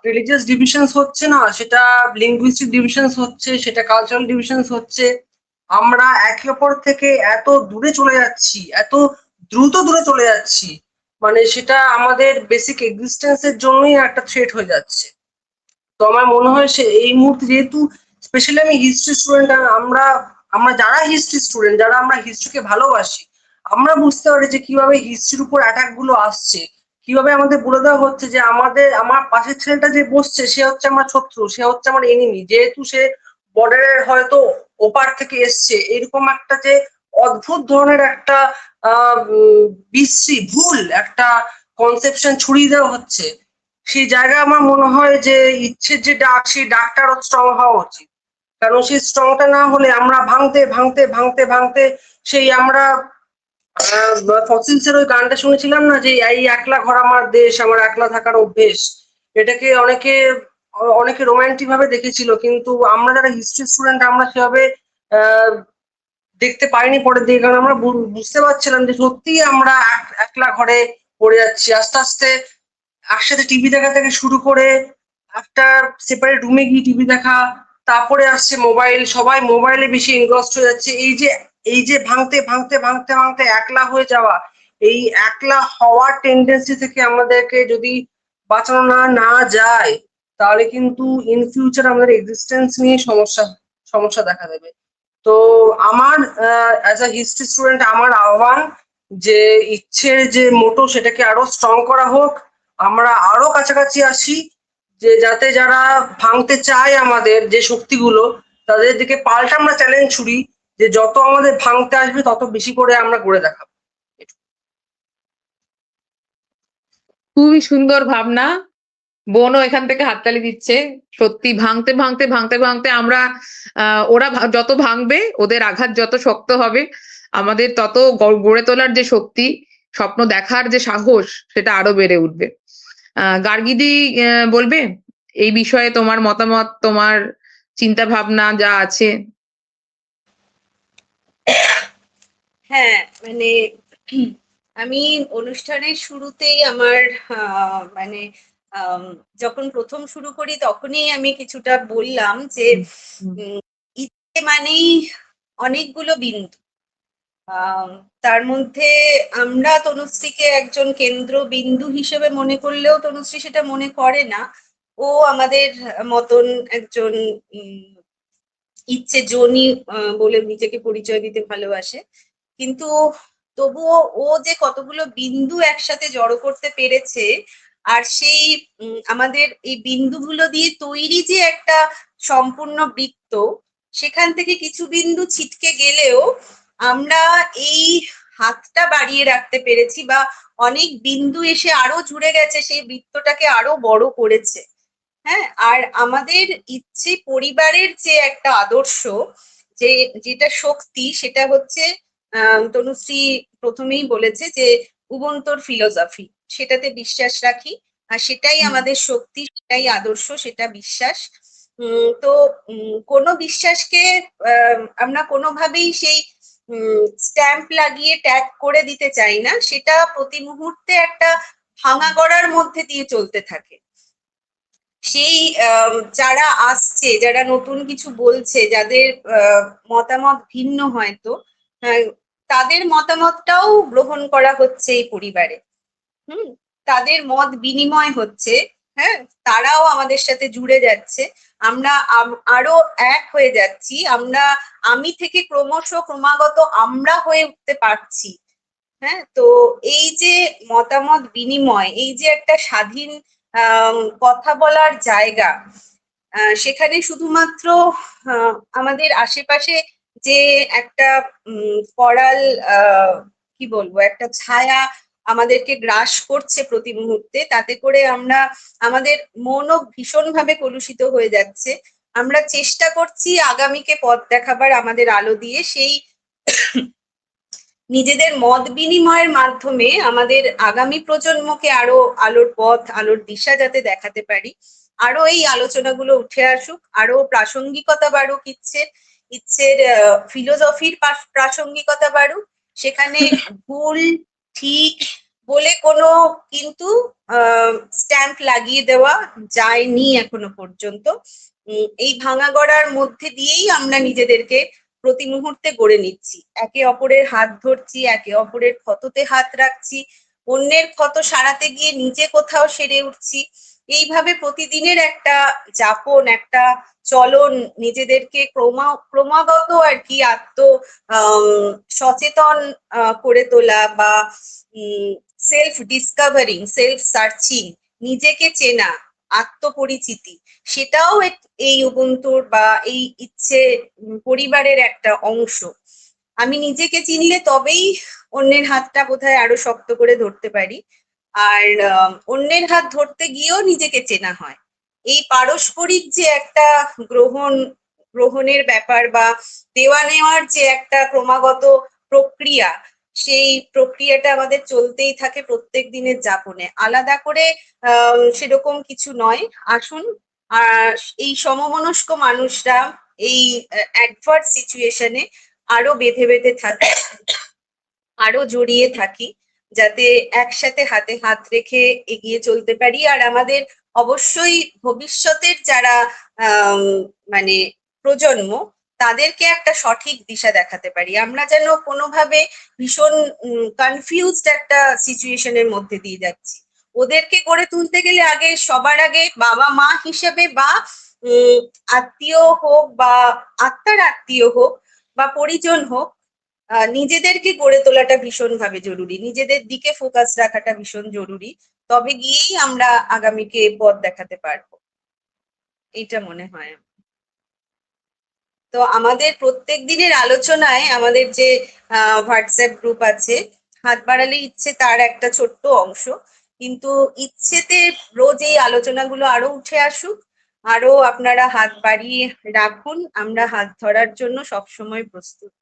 রিলিজিয়াস ডিভিশনস হচ্ছে না, সেটা লিঙ্গুইস্টিক ডিভিশনস হচ্ছে, সেটা কালচারাল ডিভিশনস হচ্ছে। আমরা একে অপর থেকে এত দূরে চলে যাচ্ছি, এত দ্রুত দূরে চলে যাচ্ছি, মানে সেটা আমাদের বেসিক এক্সিস্টেন্সের জন্যই একটা থ্রেট হয়ে যাচ্ছে। তো আমার মনে হয় সে এই মুহূর্তে, যেহেতু স্পেশালি আমি হিস্ট্রি স্টুডেন্ট, আমরা আমরা যারা হিস্ট্রি স্টুডেন্ট, যারা আমরা হিস্ট্রিকে ভালোবাসি, আমরা বুঝতে পারি যে কিভাবে হিস্ট্রির উপর অ্যাটাক গুলো আসছে, কিভাবে আমাদের বলে দেওয়া হচ্ছে যে আমার পাশের ছেলেটা যে বসছে সে হচ্ছে আমার শত্রু, সে হচ্ছে আমার এনিমি, যেহেতু সে বর্ডারের হয়তো ওপার থেকে এসছে। এরকম একটা যে অদ্ভুত ধরনের একটা বিশ্রী ভুল একটা কনসেপশন ছড়িয়ে দেওয়া হচ্ছে, সেই জায়গায় আমার মনে হয় যে ইচ্ছের যে ডাক, সেই ডাকটা আরো স্ট্রং হওয়া উচিত। কারণ সেই স্ট্রংটা না হলে আমরা ভাঙতে ভাঙতে ভাঙতে ভাঙতে সেই আমরা ফসিলসের ওই গানটা শুনেছিলাম না, যে এই একলা ঘর আমার দেশ, আমার একলা থাকার অভ্যেস। এটাকে অনেকে রোমান্টিক ভাবে দেখেছিল, কিন্তু আমরা যারা হিস্ট্রি স্টুডেন্ট আমরা সেভাবে দেখতে পাইনি পরের দিকে, কারণ আমরা বুঝতে পারছিলাম যে সত্যি আমরা একলা ঘরে পড়ে যাচ্ছি। আস্তে আস্তে একসাথে টিভি দেখা থেকে শুরু করে একটা সেপারেট রুমে গিয়ে টিভি দেখা, তারপরে আসছে মোবাইল, সবাই মোবাইলে বেশি ইনভেস্ট হয়ে যাচ্ছে। এই যে ভাঙতে ভাঙতে ভাঙতে ভাঙতে একলা হয়ে যাওয়া, এই একলা হওয়ার টেন্ডেন্সি থেকে আমাদেরকে যদি বাঁচানো না যায়, তাহলে কিন্তু ইন ফিউচার আমাদের এক্সিস্টেন্স নিয়ে সমস্যা দেখা দেবে। তো আমার অ্যাজ আ হিস্ট্রি স্টুডেন্ট আমার আহ্বান যে ইচ্ছের যে মোটো সেটাকে আরো স্ট্রং করা হোক, আমরা আরো কাছাকাছি আসি, যে যাতে যারা ভাঙতে চায় আমাদের যে শক্তিগুলো, তাদের দিকে পাল্টা আমরা চ্যালেঞ্জ ছুড়ি যে যত আমাদের ভাঙতে আসবে তত বেশি করে আমরা করে দেখাবো। খুবই সুন্দর ভাবনা। বোনও এখান থেকে হাততালি দিচ্ছে। সত্যি ভাঙতে ভাঙতে ভাঙতে ভাঙতে আমরা ওরা যত ভাঙবে, ওদের আঘাত যত শক্ত হবে, আমাদের তত গড়ে তোলার যে শক্তি, স্বপ্ন দেখার যে সাহস, সেটা আরো বেড়ে উঠবে। গার্গীদি বলবে এই বিষয়ে তোমার মতামত, তোমার চিন্তা ভাবনা যা আছে। হ্যাঁ, মানে আমি অনুষ্ঠানের শুরুতেই আমার মানে যখন প্রথম শুরু করি তখনই আমি কিছুটা বললাম যে ইচ্ছে মানেই অনেকগুলো বিন্দু। তার মধ্যে আমরা তনুশ্রীকে একজন কেন্দ্রবিন্দু হিসেবে মনে করলেও তনুশ্রী সেটা মনে করে না। ও আমাদের মতন একজন ইচ্ছে জনি বলে নিজেকে পরিচয় দিতে ভালোবাসে, কিন্তু তবুও ও যে কতগুলো বিন্দু একসাথে জড়ো করতে পেরেছে, আর সেই আমাদের এই বিন্দুগুলো দিয়ে তৈরি যে একটা সম্পূর্ণ বৃত্ত, সেখান থেকে কিছু বিন্দু ছিটকে গেলেও আমরা এই হাতটা বাড়িয়ে রাখতে পেরেছি, বা অনেক বিন্দু এসে আরো জুড়ে গেছে, সেই বৃত্তটাকে আরো বড় করেছে। হ্যাঁ, আর আমাদের ইচ্ছে পরিবারের যে একটা আদর্শ, যেটা শক্তি, সেটা হচ্ছে তনুশ্রী প্রথমেই বলেছে যে উবুন্তুর ফিলোসফি, সেটাতে বিশ্বাস রাখি, আর সেটাই আমাদের শক্তি, সেটাই আদর্শ, সেটা বিশ্বাস। তো কোনো বিশ্বাসকে আমরা কোনোভাবেই সেই স্ট্যাম্প লাগিয়ে ট্যাগ করে দিতে চাই না, সেটা প্রতি মুহূর্তে একটা ভাঙা গড়ার মধ্যে দিয়ে চলতে থাকে। সেই যারা আসছে, যারা নতুন কিছু বলছে, যাদের মতামত ভিন্ন হয়তো, তাদের মতামতটাও গ্রহণ করা হচ্ছে এই পরিবারে। তাদের মত বিনিময় হচ্ছে, হ্যাঁ, তারাও আমাদের সাথে জুড়ে যাচ্ছে, আমরা আরো এক হয়ে যাচ্ছি, আমরা আমি থেকে ক্রমাগত আমরা হয়ে উঠতে পারছি। হ্যাঁ, তো এই যে মতামত বিনিময়, এই যে একটা স্বাধীন কথা বলার জায়গা, সেখানে শুধুমাত্র আমাদের আশেপাশে যে একটা করাল কি বলবো, একটা ছায়া আমাদেরকে গ্রাস করছে প্রতি মুহূর্তে, তাতে করে আমাদের মনও ভীষণভাবে কলুষিত হয়ে যাচ্ছে। আমরা চেষ্টা করছি আগামীকে পথ দেখাবার আমাদের আলো দিয়ে, সেই নিজেদের মত বিনিময়ের মাধ্যমে আমাদের আগামী প্রজন্মকে আরো আলোর পথ, আলোর দিশা যাতে দেখাতে পারি, আরো এই আলোচনাগুলো উঠে আসুক, আরো প্রাসঙ্গিকতা বাড়ুক, ইচ্ছের ফিলোসফির প্রাসঙ্গিকতা বাড়ুক, সেখানে ভুল ঠিক বলে কোনো কিন্তু স্ট্যাম্প লাগিয়ে দেওয়া যায়নি এখনো পর্যন্ত। এই ভাঙা গড়ার মধ্যে দিয়েই আমরা নিজেদেরকে প্রতি মুহূর্তে গড়ে নিচ্ছি, একে অপরের হাত ধরছি, একে অপরের ক্ষততে হাত রাখছি, অন্যের ক্ষত সারাতে গিয়ে নিজে কোথাও সেরে উঠছি। এইভাবে প্রতিদিনের একটা যাপন, একটা চলন, নিজেদেরকে ক্রমাগত আর কি সচেতন করে তোলা, বা সেলফ ডিসকভারিং, সেলফ সার্চিং, নিজেকে চেনা, আত্মপরিচিতি, সেটাও এই উবুন্তুর বা এই ইচ্ছে পরিবারের একটা অংশ। আমি নিজেকে চিনলে তবেই অন্যের হাতটা বোধহয় আরো শক্ত করে ধরতে পারি, আর অন্যের হাত ধরতে গিয়েও নিজেকে চেনা হয়। এই পারস্পরিক যে একটা গ্রহণ গ্রহণের ব্যাপার বা দেওয়া নেওয়ার যে একটা ক্রমাগত প্রক্রিয়া, সেই প্রক্রিয়াটা আমাদের চলতেই থাকে প্রত্যেক দিনের যাপনে। আলাদা করে সেরকম কিছু নয়। আসুন এই সমমনস্ক মানুষরা এই অ্যাডভার্স সিচুয়েশনে আরো বেঁধে বেঁধে থাকি, আরো জড়িয়ে থাকি, যাতে একসাথে হাতে হাত রেখে এগিয়ে চলতে পারি। আর আমাদের অবশ্যই ভবিষ্যতের যারা মানে প্রজন্ম, তাদেরকে একটা সঠিক দিশা দেখাতে পারি। আমরা যেন কোনোভাবে ভীষণ কনফিউজড একটা সিচুয়েশনের মধ্যে দিয়ে যাচ্ছি। ওদেরকে গড়ে তুলতে গেলে সবার আগে বাবা মা হিসেবে বা আত্মীয় হোক বা আত্মার আত্মীয় হোক বা পরিজন হোক, নিজেদেরকে গড়ে তোলাটা ভীষণভাবে জরুরি, নিজেদের দিকে ফোকাস রাখাটা ভীষণ জরুরি। তবে গিয়েই আমরা আগামীকে পথ দেখাতে পারবো, এটা মনে হয়। তো আমাদের প্রত্যেক দিনের আলোচনায় আমাদের যে হোয়াটসঅ্যাপ গ্রুপ আছে, হাত বাড়ালে ইচ্ছে তার একটা ছোট্ট অংশ, কিন্তু ইচ্ছেতে রোজ এই আলোচনাগুলো আরো উঠে আসুক, আরো আপনারা হাত বাড়িয়ে রাখুন, আমরা হাত ধরার জন্য সবসময় প্রস্তুত।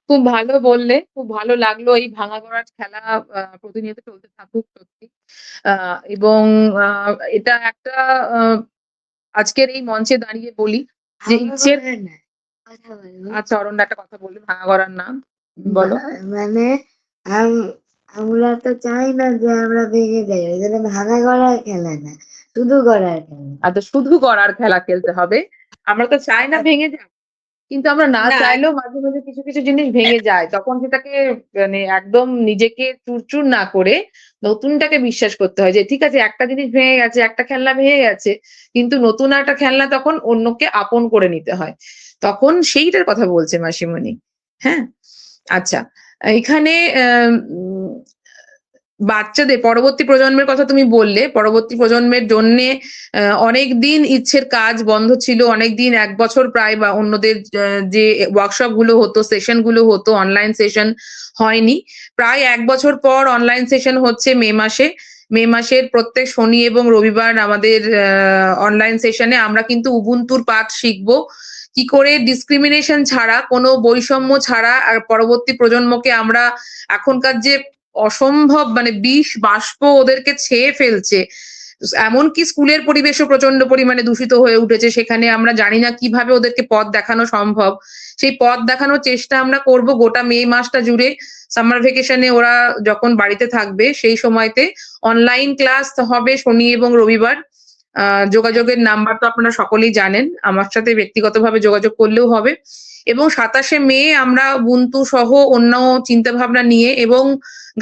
খুব ভালো বললে, খুব ভালো লাগলো। এই ভাঙা গড়ার খেলা প্রতিনিয়ত চলতে থাকুক সত্যি। এবং এটা একটা আজকের এই মঞ্চে দাঁড়িয়ে বলি যে ইচ্ছের কথা বলবো। আচ্ছা, অরণ্য একটা কথা বললি ভাঙা গড়ার নাম বলো। মানে আমরা তো চাই না যে আমরা ভেঙে যাই, ওই জন্য ভাঙা গড়ার খেলা না, শুধু গড়ার খেলা। আচ্ছা, শুধু গড়ার খেলা খেলতে হবে। আমরা তো চাই না ভেঙে যাক, কিন্তু আমরা না না, চাইলেও মাঝে মাঝে কিছু কিছু জিনিস ভেঙে যায়, তখন সেটাকে মানে একদম নিজেকে চুরচুর না করে নতুনটাকে বিশ্বাস করতে হয় যে ঠিক আছে, একটা জিনিস ভেঙে গেছে, একটা খেলনা ভেঙে গেছে, কিন্তু নতুন একটা খেলনা তখন অন্যকে আপন করে নিতে হয়। তখন সেইটার কথা বলছে মাসিমণি। হ্যাঁ, আচ্ছা, এখানে বাচ্চাদের পরবর্তী প্রজন্মের কথা তুমি বললে। পরবর্তী প্রজন্মের জন্যে অনেকদিন ইচ্ছের কাজ বন্ধ ছিল, অনেকদিন 1 বছর প্রায়, বা অন্যদের যে ওয়ার্কশপ গুলো হতো, সেশন গুলো হতো, অনলাইন সেশন হয়নি। প্রায় 1 বছর পর অনলাইন সেশন হচ্ছে মে মাসে। মে মাসের প্রত্যেক শনি এবং রবিবার আমাদের অনলাইন সেশনে আমরা কিন্তু উবুন্তুর পাঠ শিখবো। কি করে ডিসক্রিমিনেশন ছাড়া, কোনো বৈষম্য ছাড়া আর পরবর্তী প্রজন্মকে আমরা এখনকার যে অসম্ভব মানে বিষ বাষ্প ওদেরকে ছেয়ে ফেলছে, এমনকি স্কুলের পরিবেশও প্রচন্ড পরিমাণে দূষিত হয়ে উঠেছে, সেখানে আমরা জানি না কিভাবে ওদেরকে পথ দেখানো সম্ভব। সেই পথ দেখানোর চেষ্টা আমরা করব গোটা মে মাসটা জুড়ে। সামার ভেকেশনে ওরা যখন বাড়িতে থাকবে সেই সময়তে অনলাইন ক্লাস হবে শনি এবং রবিবার। যোগাযোগের নাম্বার তো আপনারা সকলেই জানেন, আমার সাথে ব্যক্তিগতভাবে যোগাযোগ করলেও হবে। এবং 27শে মে আমরা বুন্তু সহ অন্য চিন্তা ভাবনা নিয়ে এবং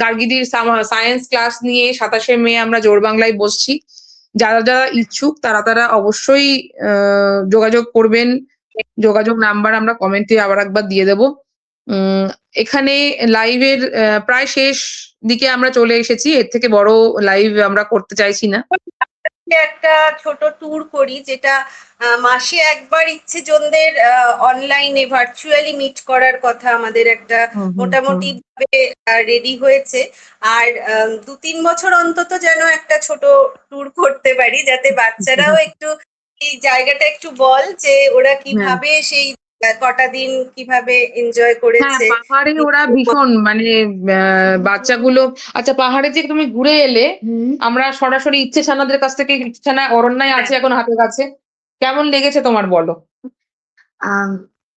গার্গিদির সায়েন্স ক্লাস নিয়ে 27শে মে আমরা জোর বাংলায় বসছি। যারা যারা ইচ্ছুক তারা অবশ্যই যোগাযোগ করবেন। যোগাযোগ নাম্বার আমরা কমেন্টে আবার একবার দিয়ে দেব। এখানে লাইভের প্রায় শেষ দিকে আমরা চলে এসেছি, এর থেকে বড় লাইভ আমরা করতে চাইছি না। একটা ছোট ট্যুর করি, যেটা মাসে একবার ইচ্ছেজনদের অনলাইনে ভার্চুয়ালি মিট করার কথা আমাদের একটা মোটামুটি ভাবে রেডি হয়েছে। আর 2-3 বছর অন্তত যেন একটা ছোট ট্যুর করতে পারি, যাতে বাচ্চারাও একটু এই জায়গাটা একটু বল যে ওরা কিভাবে সেই কটা দিন কিভাবে এনজয় হ্যাঁ, করেছে। পাহাড়ে ওরা ভীষণ মানে বাচ্চাগুলো। আচ্ছা, পাহাড়ে যে তুমি ঘুরে এলে, আমরা সরাসরি ইচ্ছে ছানাদের কাছ থেকে, ইচ্ছে ছানা অরণ্যায় আছে এখন হাতের কাছে, কেমন লেগেছে তোমার বলো?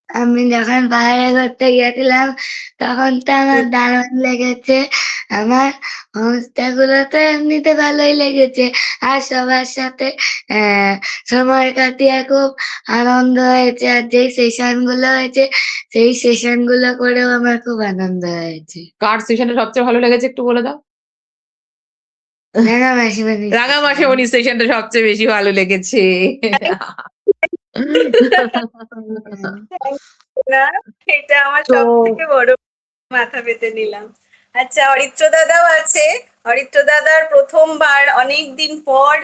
আমি যখন পাহাড়ে ঘুরতে গিয়েছিলাম তখন তো আমার দারুণ লেগেছে। আমার হোমস্টে গুলো তো এমনিতে ভালোই লেগেছে, আর সবার সাথে সময় কাটিয়ে খুব আনন্দ হয়েছে। আর যেই সেশন গুলো হয়েছে সেই সেশন গুলো করেও আমার খুব আনন্দ হয়েছে। কার সেশনটা সবচেয়ে ভালো লেগেছে একটু বলে দাও। রাঙা মাসিমণি রাঙা মাসিমণি স্টেশনটা সবচেয়ে বেশি ভালো লেগেছে। না, এটা আমার তো সব থেকে বড় মাথা পেতে নিলাম। আচ্ছা, অরিত্র দাদাও আছে। অরিত্র দাদার প্রথমবার অনেকদিন পর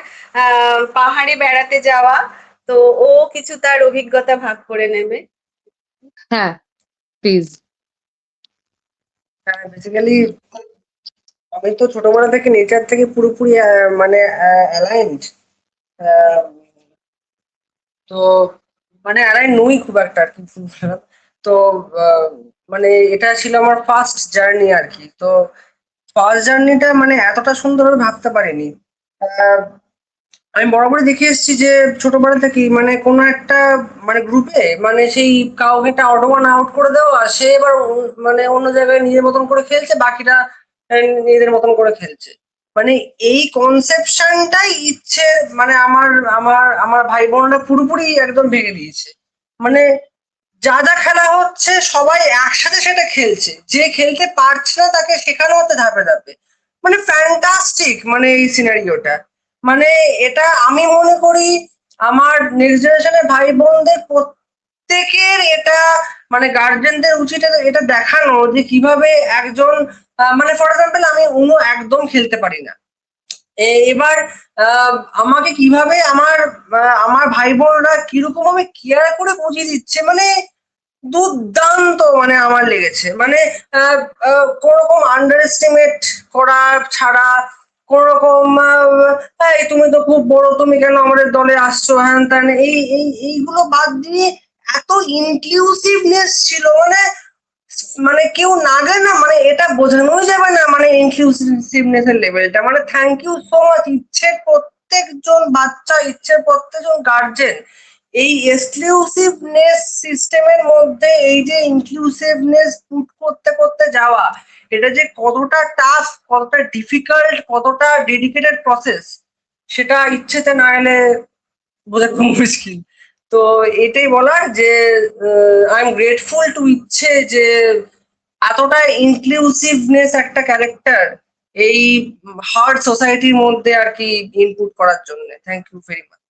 পাহাড়ে বেড়াতে যাওয়া, তো ও কিছু তার অভিজ্ঞতা ভাগ করে নেবে। হ্যাঁ, প্লিজ। হ্যাঁ, বেসিক্যালি আমি তো ছোটবেলা থেকে নেচার থেকে পুরোপুরি মানে অ্যালাইন্ড। তো মানে অ্যালাইন নই খুব একটা আর কি ফুল। তো আহ, মানে এটা ছিল আমার ফার্স্ট জার্নি আর কি। তো ফার্স্ট জার্নিটা মানে এতটা সুন্দর আমি ভাবতে পারিনি। আহ, আমি বরাবরই দেখে এসেছি যে ছোটবেলা থেকেই মানে কোনো একটা মানে গ্রুপে মানে সেই কাউকে একটা অটোমান আউট করে দেওয়া, সে এবার মানে অন্য জায়গায় নিজের মতন করে খেলছে, বাকিরা নিজেদের মতন করে খেলছে। মানে এই কনসেপশনটাই ইচ্ছে মানে আমার আমার আমার ভাই বোনরা পুরোপুরি একদম ভেঙে দিয়েছে। মানে যা যা খেলা হচ্ছে সবাই একসাথে সেটা খেলছে, যে খেলতে পারছে না তাকে শেখানো হচ্ছে ধাপে ধাপে। মানে ফ্যান্টাস্টিক মানে এই সিনারিওটা। মানে এটা আমি মনে করি আমার নেক্সট জেনারেশনের ভাই বোনদের প্রত্যেকের এটা মানে গার্জেনদের উচিত এটা দেখানো যে কিভাবে একজন মানে ফর এক্সাম্পল আমি উনো একদম খেলতে পারি না। এবার আমাকে কিভাবে আমার ভাই বোনরা কিরকম ভাবে কেয়ার করে বুঝিয়ে দিচ্ছে, মানে দুর্দান্ত মানে আমার লেগেছে। মানে কোন রকম আন্ডার এস্টিমেট করা ছাড়া, কোন রকম এই তুমি তো খুব বড়, তুমি কেন আমাদের দলে আসছো, হ্যান ত্যান, এইগুলো বাদ দিয়ে এত ইনক্লুসিভনেস ছিল। মানে মানে কেউ না গেলে না মানে এটা বোঝানোই যাবে না মানে ইনক্লুসিভনেস এর লেভেলটা। মানে থ্যাংক ইউ সো মাচ ইচ্ছের প্রত্যেকজন বাচ্চা, ইচ্ছের প্রত্যেকজন গার্জেন এই এক্সক্লুসিভনেস সিস্টেমের মধ্যে এই যে ইনক্লুসিভনেস পুট করতে করতে যাওয়া, এটা যে কতটা টাফ, কতটা ডিফিকাল্ট, কতটা ডেডিকেটেড প্রসেস, সেটা ইচ্ছেতে না এলে বোঝা খুব মুশকিল। তো এটাই বলার যে আই এম গ্রেটফুল টু ইচ্ছে যে এতটা ইনক্লুসিভনেস একটা ক্যারেক্টার এই হার্ড সোসাইটির মধ্যে আর কি ইনপুট করার জন্য। Thank you very much.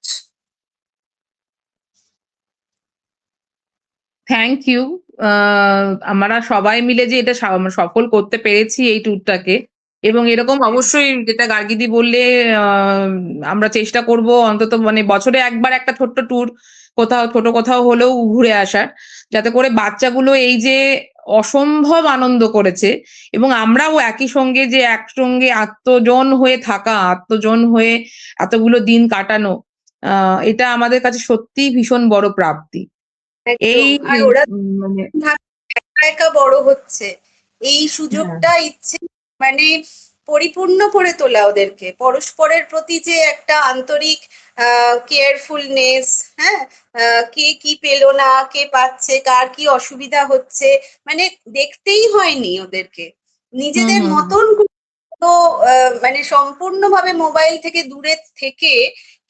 Thank you. আমরা সবাই মিলে যে এটা সফল করতে পেরেছি এই ট্যুরটাকে, এবং এরকম অবশ্যই যেটা গার্গিদি বললে, আমরা চেষ্টা করব অন্তত মানে বছরে একবার একটা ছোট্ট ট্যুর কোথাও ছোট কোথাও হলেও ঘুরে আসার, যাতে করে বাচ্চাগুলো এই যে অসম্ভব আনন্দ করেছে এবং আমরাও একই সঙ্গে যে একসঙ্গে আত্মজন হয়ে থাকা, আত্মজন হয়ে এতগুলো দিন কাটানো, এটা আমাদের কাছে সত্যিই ভীষণ বড় প্রাপ্তি। এই একদম। আর ওরা মানে একা একা বড় হচ্ছে, এই হ্যাঁ, সুযোগটা ইচ্ছে মানে পরিপূর্ণ করে তোলা ওদেরকে, পরস্পরের প্রতি যে একটা আন্তরিক কেয়ারফুলনেস, হ্যাঁ, কে কি পেলো না, কে পাচ্ছে, কার কি অসুবিধা হচ্ছে, মানে দেখতেই হয়নি ওদেরকে, হুম নিজেদের হুম হুম। মতন তো মানে সম্পূর্ণভাবে মোবাইল থেকে দূরে থেকে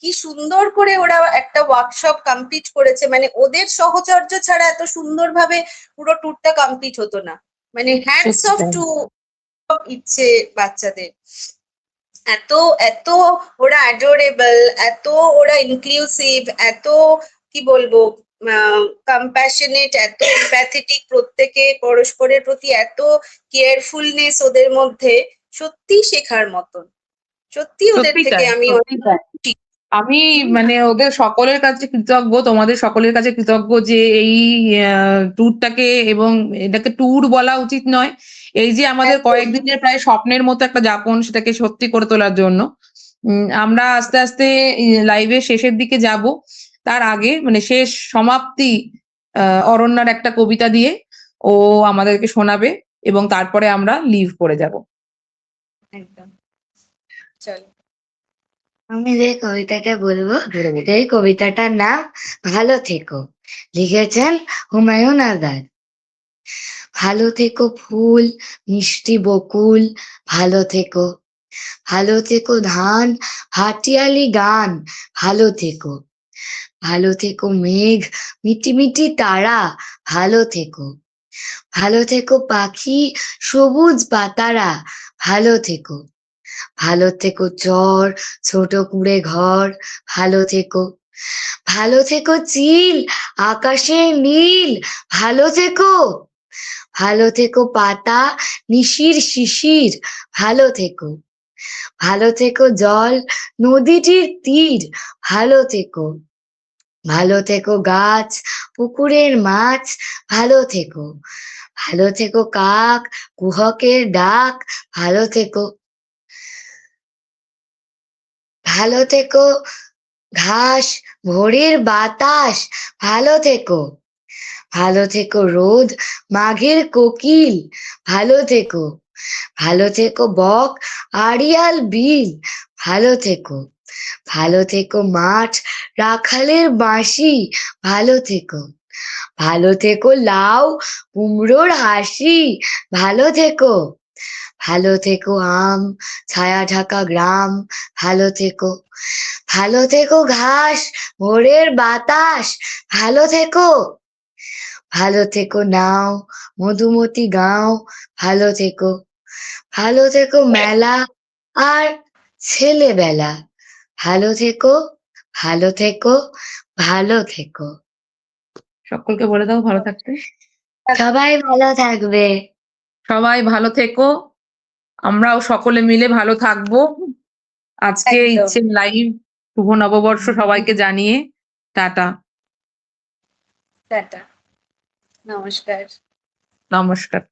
কি সুন্দর করে ওরা একটা ওয়ার্কশপ কমপ্লিট করেছে। মানে ওদের সহচর্য ছাড়া এত সুন্দরভাবে পুরো ট্যুরটা কমপ্লিট হতো না। মানে হ্যাটস সত্যি অফ তাই। টু ইচ্ছে বাচ্চাদের। এত এত ওরা অ্যাডোরেবল, এত ওরা ইনক্লুসিভ, এত কি বলবো কম্প্যাশনেট, এত এম্প্যাথেটিক, প্রত্যেকে পরস্পরের প্রতি এত কেয়ারফুলনেস ওদের মধ্যে, সত্যি শেখার মতন। সত্যি ওদের সত্যি থেকে তাই, আমি সত্যি অনেক তাই। আমি মানে ওদের সকলের কাছে কৃতজ্ঞ, তোমাদের সকলের কাছে কৃতজ্ঞ যে এই ট্যুরটাকে, এবং এটাকে ট্যুর বলা উচিত নয়, এই যে আমাদের একদম কয়েকদিনের প্রায় স্বপ্নের মতো একটা যাপন সেটাকে সত্যি করে তোলার জন্য। আমরা আস্তে আস্তে লাইভের শেষের দিকে যাব। তার আগে মানে শেষ সমাপ্তি অরণ্যার একটা কবিতা দিয়ে ও আমাদেরকে শোনাবে, এবং তারপরে আমরা লিভ করে যাব। একদম। চলো। আমি যে কবিতাটা বলবো, ধরে বলুন। সেই কবিতাটার নাম ভালো থেকো, লিখেছেন হুমায়ুন আজাদ। ভালো থেকো ফুল, মিষ্টি বকুল, ভালো থেকো। ভালো থেকো ধান, ভাটিয়ালি গান, ভালো থেকো। ভালো থেকো মেঘ, মিটি মিটি তারা, ভালো থেকো। ভালো থেকো পাখি, সবুজ পাতারা, ভালো থেকো। ভালো থেকো চর, ছোট কুঁড়ে ঘর, ভালো থেকো। ভালো থেকো চিল, আকাশে নীল, ভালো থেকো। ভালো থেকো পাতা, নিশির শিশির, ভালো থেকো। ভালো থেকো জল, নদীটির তীর, ভালো থেকো। ভালো থেকো গাছ, পুকুরের মাছ, ভালো থেকো। ভালো থেকো কাক, কুহকের ডাক, ভালো থেকো। ভালো থেকো ঘাস, ভোরের বাতাস, ভালো থেকো। ভালো থেকো রোদ, মাঘের কোকিল, ভালো থেকো। ভালো থেকো বক, আড়িয়াল, বিল, ভালো থেকো। ভালো থেকো মাঠ, রাখালের বাঁশি, ভালো থেকো। ভালো থেকো লাউ, কুমড়োর হাসি, ভালো থেকো। ভালো থেকো আম, ছায়া ঢাকা গ্রাম, ভালো থেকো। ভালো থেকো ঘাস, ভোরের বাতাস, ভালো থেকো। ভালো থেকো নাও, মধুমতি গাঁও, ভালো থেকো। ভালো থেকো মেলা আর ছেলেবেলা, ভালো থেকো, ভালো থেকো, ভালো থেকো। সকলকে বলে দাও ভালো থাকতে। সবাই ভালো থাকবে। সবাই ভালো থেকো, আমরাও সকলে মিলে ভালো থাকবো। আজকে একদম। ইচ্ছে লাইভ শুভ নববর্ষ সবাইকে জানিয়ে টাটা, টাটা, নমস্কার। নমস্কার।